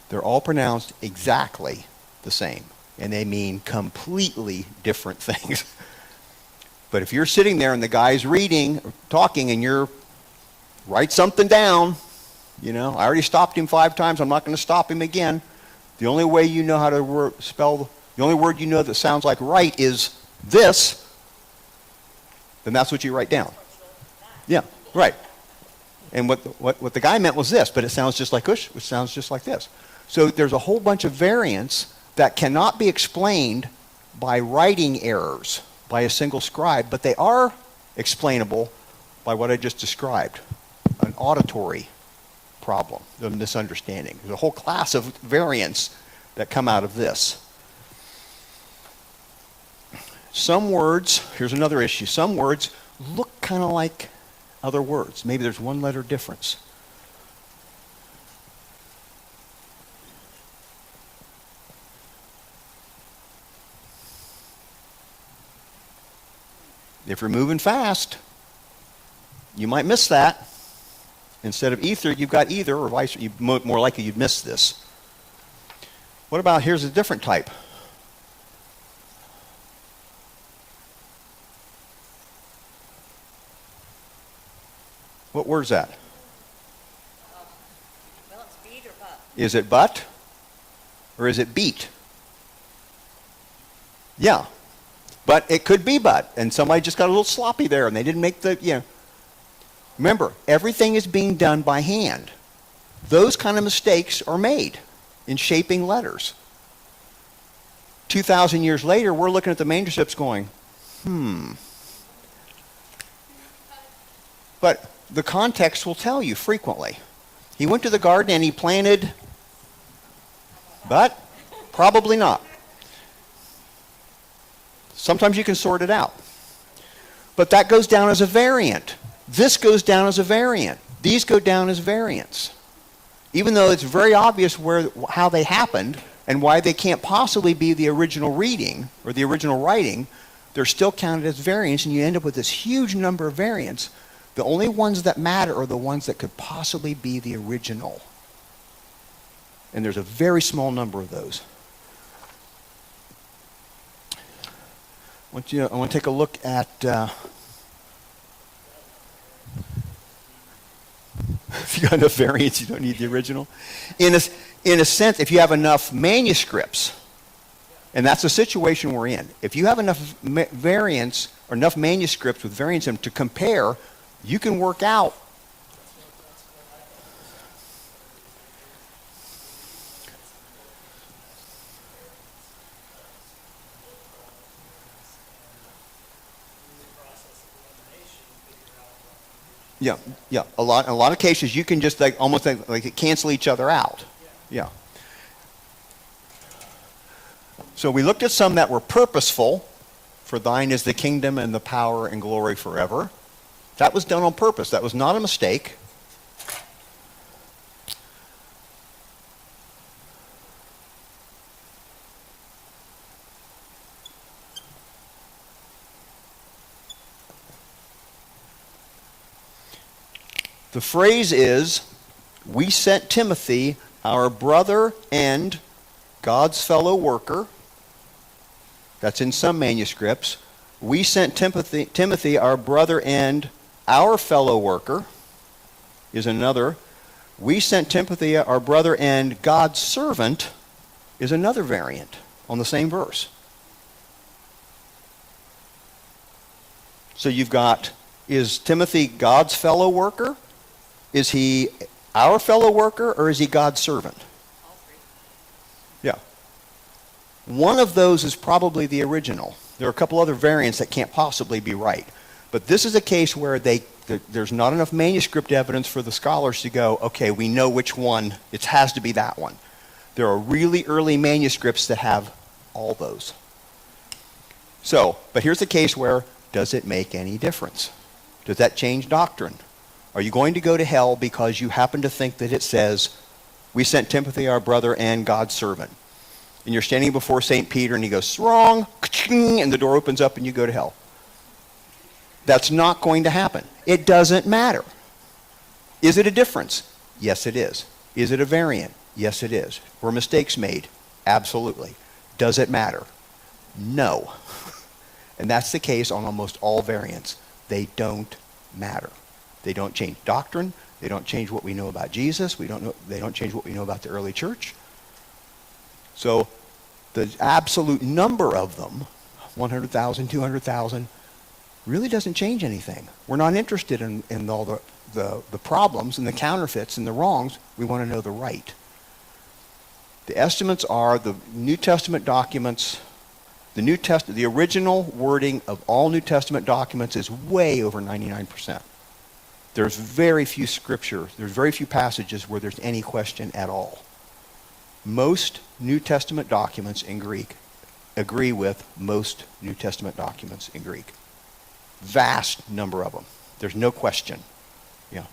They're all pronounced exactly the same, and they mean completely different things. But if you're sitting there and the guy's reading, talking, and you're write something down, I already stopped him 5 times, I'm not going to stop him again. The only way you know how to spell, the only word you know that sounds like right is this, then that's what you write down. Yeah, right. And what the guy meant was this, but it sounds just like ush, which sounds just like this. So there's a whole bunch of variants that cannot be explained by writing errors by a single scribe, but they are explainable by what I just described, an auditory problem, a misunderstanding. There's a whole class of variants that come out of this. Some words, here's another issue, some words look kind of like other words. Maybe there's one letter difference. If you're moving fast, you might miss that. Instead of ether, you've got either, or vice versa. More likely you'd miss this. What about, here's a different type. What word's that? Well, it's beat or but. Is it but? Or is it beat? Yeah. But it could be but. And somebody just got a little sloppy there and they didn't make the, Remember, everything is being done by hand. Those kind of mistakes are made in shaping letters. 2,000 years later, we're looking at the manuscripts going, But the context will tell you frequently. He went to the garden and he planted, but probably not. Sometimes you can sort it out. But that goes down as a variant. This goes down as a variant. These go down as variants. Even though it's very obvious how they happened and why they can't possibly be the original reading or the original writing, they're still counted as variants, and you end up with this huge number of variants. The only ones that matter are the ones that could possibly be the original. And there's a very small number of those. I want to take a look at if you got enough variants, you don't need the original. In a sense, if you have enough manuscripts, and that's the situation we're in. If you have enough variants or enough manuscripts with variants in them to compare, you can work out. Yeah. A lot of cases, you can just almost cancel each other out. Yeah. So we looked at some that were purposeful. For thine is the kingdom and the power and glory forever. That was done on purpose. That was not a mistake. The phrase is, we sent Timothy, our brother and God's fellow worker. That's in some manuscripts. We sent Timothy, our brother and our fellow worker is another. We sent Timothy, our brother and God's servant is another variant on the same verse. So you've got, is Timothy God's fellow worker? Is he our fellow worker, or is he God's servant? All three. Yeah. One of those is probably the original. There are a couple other variants that can't possibly be right. But this is a case where there's not enough manuscript evidence for the scholars to go, okay, we know which one, it has to be that one. There are really early manuscripts that have all those. So, but here's a case where, does it make any difference? Does that change doctrine? Are you going to go to hell because you happen to think that it says, we sent Timothy our brother and God's servant? And you're standing before St. Peter and he goes, wrong, and the door opens up and you go to hell. That's not going to happen. It doesn't matter. Is it a difference? Yes, it is. Is it a variant? Yes, it is. Were mistakes made? Absolutely. Does it matter? No. And that's the case on almost all variants. They don't matter. They don't change doctrine. They don't change what we know about Jesus. They don't change what we know about the early church. So the absolute number of them, 100,000, 200,000, really doesn't change anything. We're not interested in all the problems and the counterfeits and the wrongs. We want to know the right. The estimates are the New Testament documents. The original wording of all New Testament documents is way over 99%. There's very few there's very few passages where there's any question at all. Most New Testament documents in Greek agree with most New Testament documents in Greek. Vast number of them. There's no question. Yeah.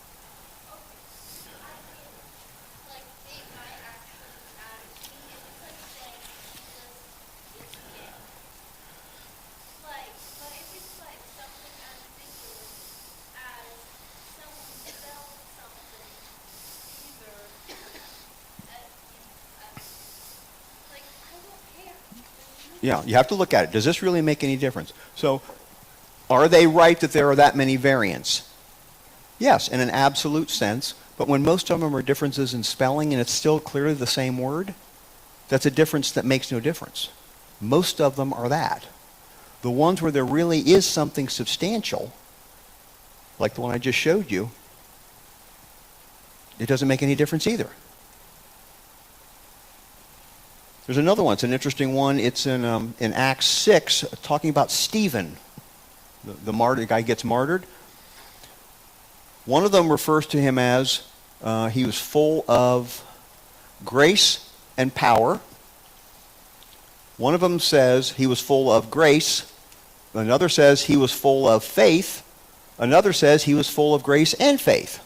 Like, they might actually matter to me. If it's like saying Jesus is it. Like, but if it's like something as ridiculous as someone spelled something, either, like, I don't care. Yeah, you have to look at it. Does this really make any difference? So, are they right that there are that many variants? Yes, in an absolute sense. But when most of them are differences in spelling and it's still clearly the same word, that's a difference that makes no difference. Most of them are that. The ones where there really is something substantial, like the one I just showed you, it doesn't make any difference either. There's another one. It's an interesting one. It's in Acts 6, talking about Stephen. The guy gets martyred. One of them refers to him as he was full of grace and power. One of them says he was full of grace. Another says he was full of faith. Another says he was full of grace and faith.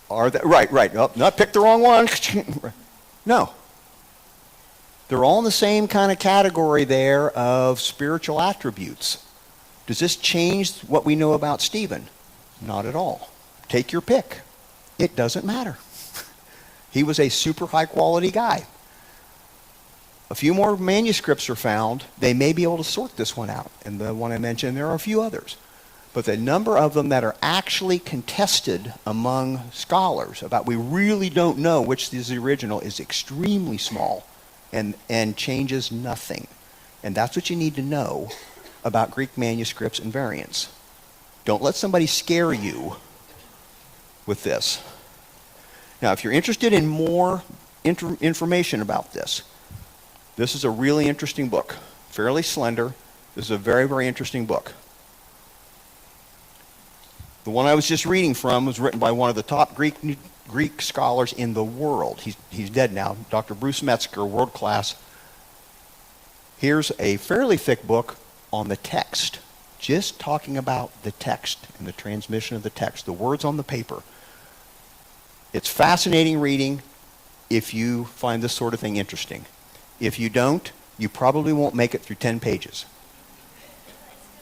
Right. Oh, not pick the wrong one. No. They're all in the same kind of category there of spiritual attributes. Does this change what we know about Stephen? Not at all. Take your pick. It doesn't matter. He was a super high quality guy. A few more manuscripts are found. They may be able to sort this one out. And the one I mentioned, there are a few others. But the number of them that are actually contested among scholars about we really don't know which is the original is extremely small. And changes nothing. And that's what you need to know about Greek manuscripts and variants. Don't let somebody scare you with this. Now, if you're interested in more information about this, this is a really interesting book. Fairly slender. This is a very, very interesting book. The one I was just reading from was written by one of the top Greek scholars in the world. He's dead now, Dr. Bruce Metzger, world class. Here's a fairly thick book on the text, just talking about the text and the transmission of the text, the words on the paper. It's fascinating reading if you find this sort of thing interesting. If you don't, you probably won't make it through 10 pages.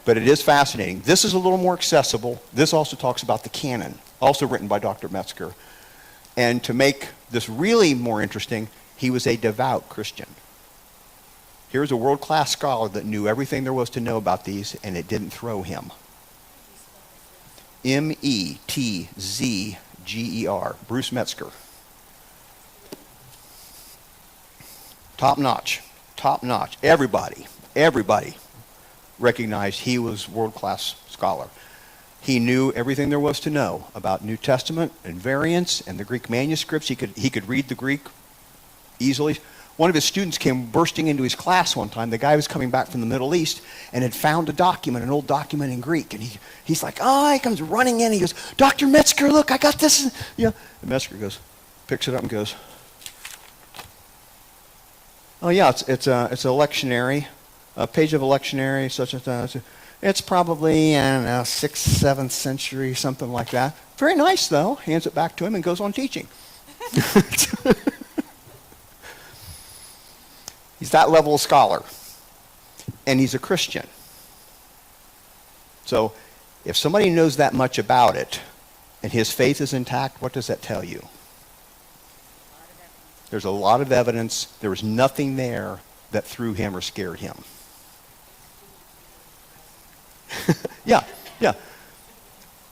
But it is fascinating. This is a little more accessible. This also talks about the canon, also written by Dr. Metzger. And to make this really more interesting, he was a devout Christian. Here's a world-class scholar that knew everything there was to know about these, and it didn't throw him. Metzger, Bruce Metzger. Top notch. Everybody recognized he was a world-class scholar. He knew everything there was to know about New Testament and variants and the Greek manuscripts. He could read the Greek easily. One of his students came bursting into his class one time. The guy was coming back from the Middle East and had found a document, an old document in Greek. And he's like, he comes running in. He goes, Dr. Metzger, look, I got this. And Metzger picks it up and goes, oh yeah, it's a lectionary, a page of a lectionary, such and such. It's probably in 6th, 7th century, something like that. Very nice, though. Hands it back to him and goes on teaching. He's that level of scholar. And he's a Christian. So if somebody knows that much about it and his faith is intact, what does that tell you? There's a lot of evidence. There was nothing there that threw him or scared him. Yeah.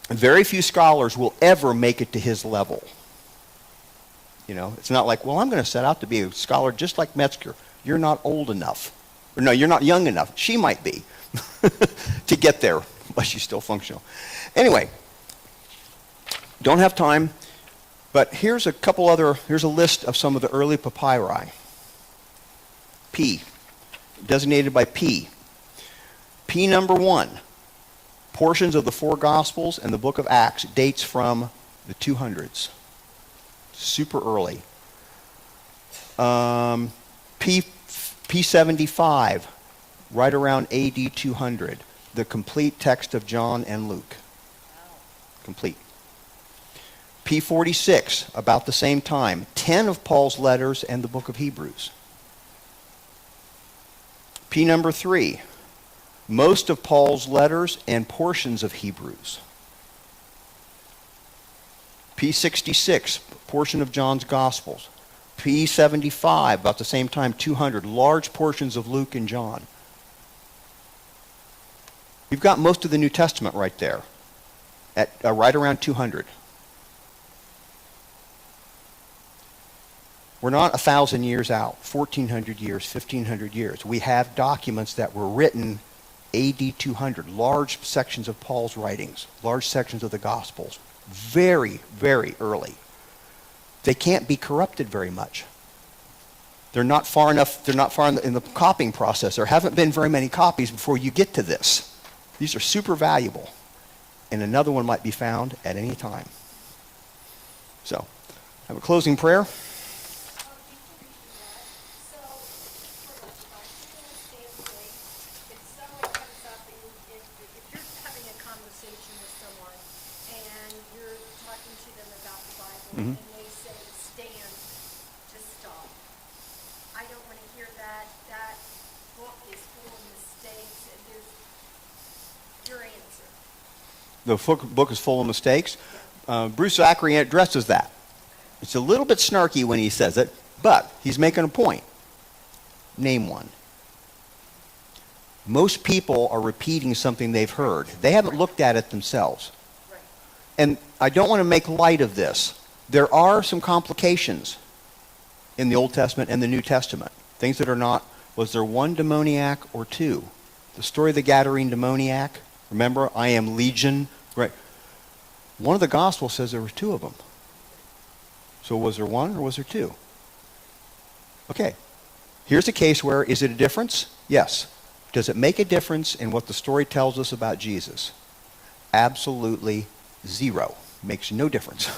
Very few scholars will ever make it to his level. It's not like, well, I'm going to set out to be a scholar just like Metzger. You're not old enough. Or no, you're not young enough. She might be to get there, but she's still functional. Anyway, don't have time, but here's a list of some of the early papyri. P, designated by P. P number 1. Portions of the 4 Gospels and the book of Acts dates from the 200s. Super early. P75, right around AD 200. The complete text of John and Luke. Complete. P46, about the same time. 10 of Paul's letters and the book of Hebrews. P number 3. Most of Paul's letters and portions of Hebrews. P66, portion of John's Gospels. P75, about the same time, 200, large portions of Luke and John. You've got most of the New Testament right there, at right around 200. We're not 1,000 years out, 1,400 years, 1,500 years. We have documents that were written AD 200, large sections of Paul's writings, large sections of the Gospels, very, very early. They can't be corrupted very much. They're not far enough, in the copying process. There haven't been very many copies before you get to this. These are super valuable. And another one might be found at any time. So, have a closing prayer. And they say stand, just stop. I don't want to hear that. That book is full of mistakes. And there's your answer. The book is full of mistakes. Bruce Zachary addresses that. It's a little bit snarky when he says it, but he's making a point. Name one. Most people are repeating something they've heard. They haven't looked at it themselves. Right. And I don't want to make light of this. There are some complications in the Old Testament and the New Testament. Things that are not, was there one demoniac or two? The story of the Gadarene demoniac, remember, I am legion, right? One of the Gospels says there were 2 of them. So was there 1 or was there 2? Okay, here's a case where, is it a difference? Yes. Does it make a difference in what the story tells us about Jesus? Absolutely 0. Makes no difference.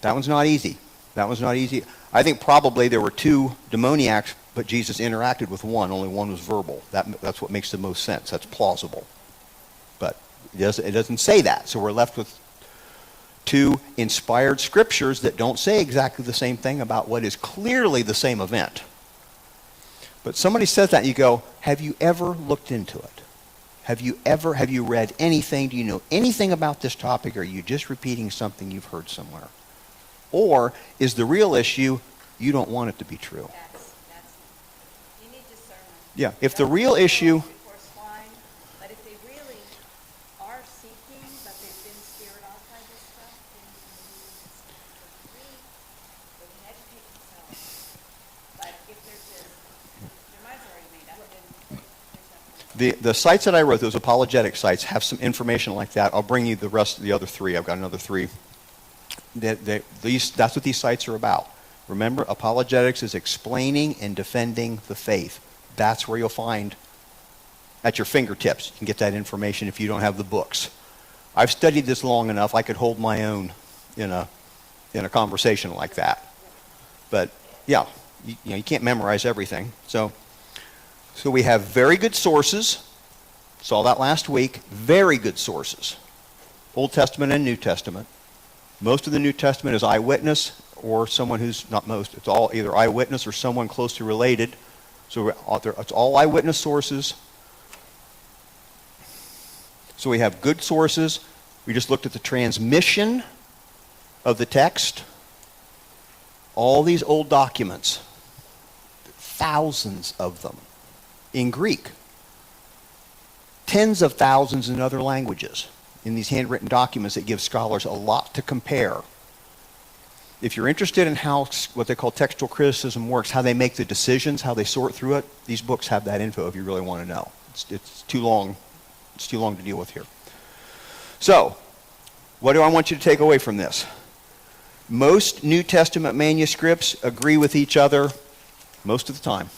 That one's not easy. I think probably there were 2 demoniacs, but Jesus interacted with one. Only one was verbal. That's what makes the most sense. That's plausible. But it doesn't say that. So we're left with 2 inspired scriptures that don't say exactly the same thing about what is clearly the same event. But somebody says that and you go, have you ever looked into it? Have you read anything? Do you know anything about this topic? Or are you just repeating something you've heard somewhere? Or is the real issue, you don't want it to be true? You need discernment. Yeah, if the real issue... Before swine, but if they really are seeking, but they've been scared off by this stuff, then they can educate themselves. But if they're just, their mind's already made up, then there's nothing. The sites that I wrote, those apologetic sites, have some information like that. I'll bring you the rest of the other three. I've got another three. That's what these sites are about. Remember, apologetics is explaining and defending the faith. That's where you'll find at your fingertips. You can get that information if you don't have the books. I've studied this long enough, I could hold my own in a conversation like that. But yeah, you can't memorize everything. So we have very good sources. Saw that last week. Very good sources. Old Testament and New Testament. Most of the New Testament is eyewitness or someone who's, not most, it's all either eyewitness or someone closely related. So it's all eyewitness sources. So we have good sources. We just looked at the transmission of the text. All these old documents, thousands of them in Greek, tens of thousands in other languages in these handwritten documents that give scholars a lot to compare. If you're interested in how what they call textual criticism works, how they make the decisions, how they sort through it, these books have that info if you really want to know. It's too long. It's too long to deal with here. So, what do I want you to take away from this? Most New Testament manuscripts agree with each other most of the time.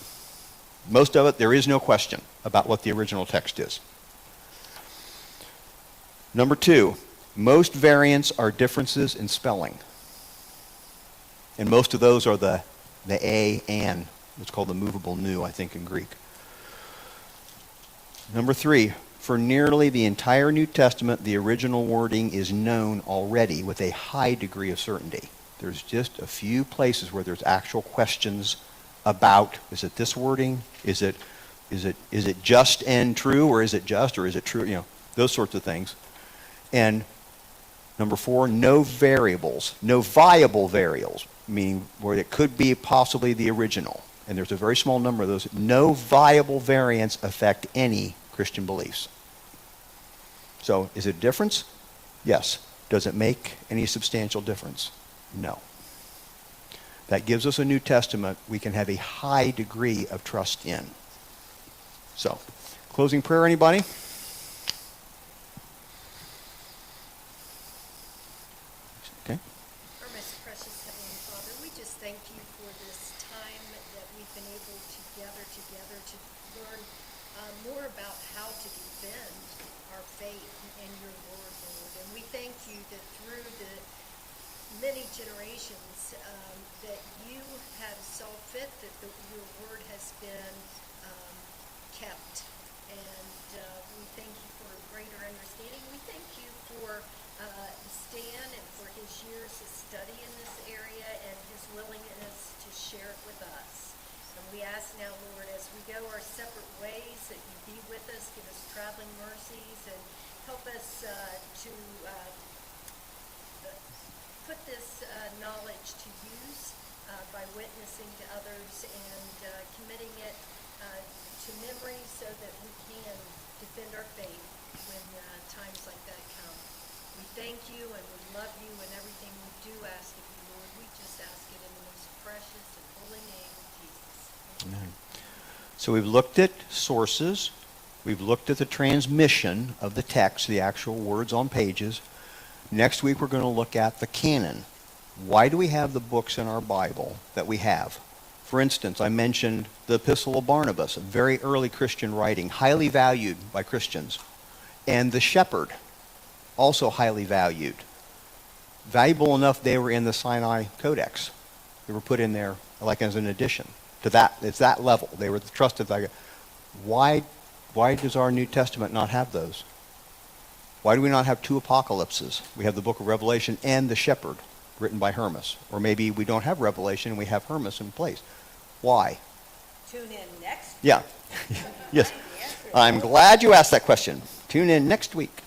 Most of it, there is no question about what the original text is. Number two, most variants are differences in spelling. And most of those are the a, and. It's called the movable nu, I think, in Greek. Number three, for nearly the entire New Testament, the original wording is known already with a high degree of certainty. There's just a few places where there's actual questions about, is it this wording? Is it just and true, or is it just, or is it true? You know, those sorts of things. And number four, no variables, no viable variables, meaning where it could be possibly the original. And there's a very small number of those. No viable variants affect any Christian beliefs. So, is it a difference? Yes. Does it make any substantial difference? No. That gives us a New Testament we can have a high degree of trust in. So, closing prayer, anybody? Okay. Our most precious Heavenly Father, we just thank you for this time that we've been able to gather together to learn more about how to defend our faith and your word, Lord. And we thank you that through the many generations that you have saw fit that your word has been kept. And we thank you for a greater understanding. We thank you for Stan and for his years of study in this area and his willingness to share it with us. And we ask now, Lord, as we go our separate ways, that you be with us, give us traveling mercies, and help us to put this knowledge to use by witnessing to others and committing it to memory so that we can defend our faith when times like that come. We thank you and we love you, and everything we do ask of you, Lord, we just ask it in the most precious and holy name of Jesus. Amen. So we've looked at sources. We've looked at the transmission of the text, the actual words on pages. Next week we're going to look at the canon. Why do we have the books in our Bible that we have? For instance, I mentioned the Epistle of Barnabas, a very early Christian writing, highly valued by Christians. And the Shepherd, also highly valued. Valuable enough they were in the Sinai Codex. They were put in there like as an addition to that. It's that level. They were trusted. Why does our New Testament not have those? Why do we not have two apocalypses? We have the book of Revelation and the Shepherd, written by Hermas. Or maybe we don't have Revelation and we have Hermas in place. Why? Tune in next. Yeah. Yes. I'm glad you asked that question. Tune in next week.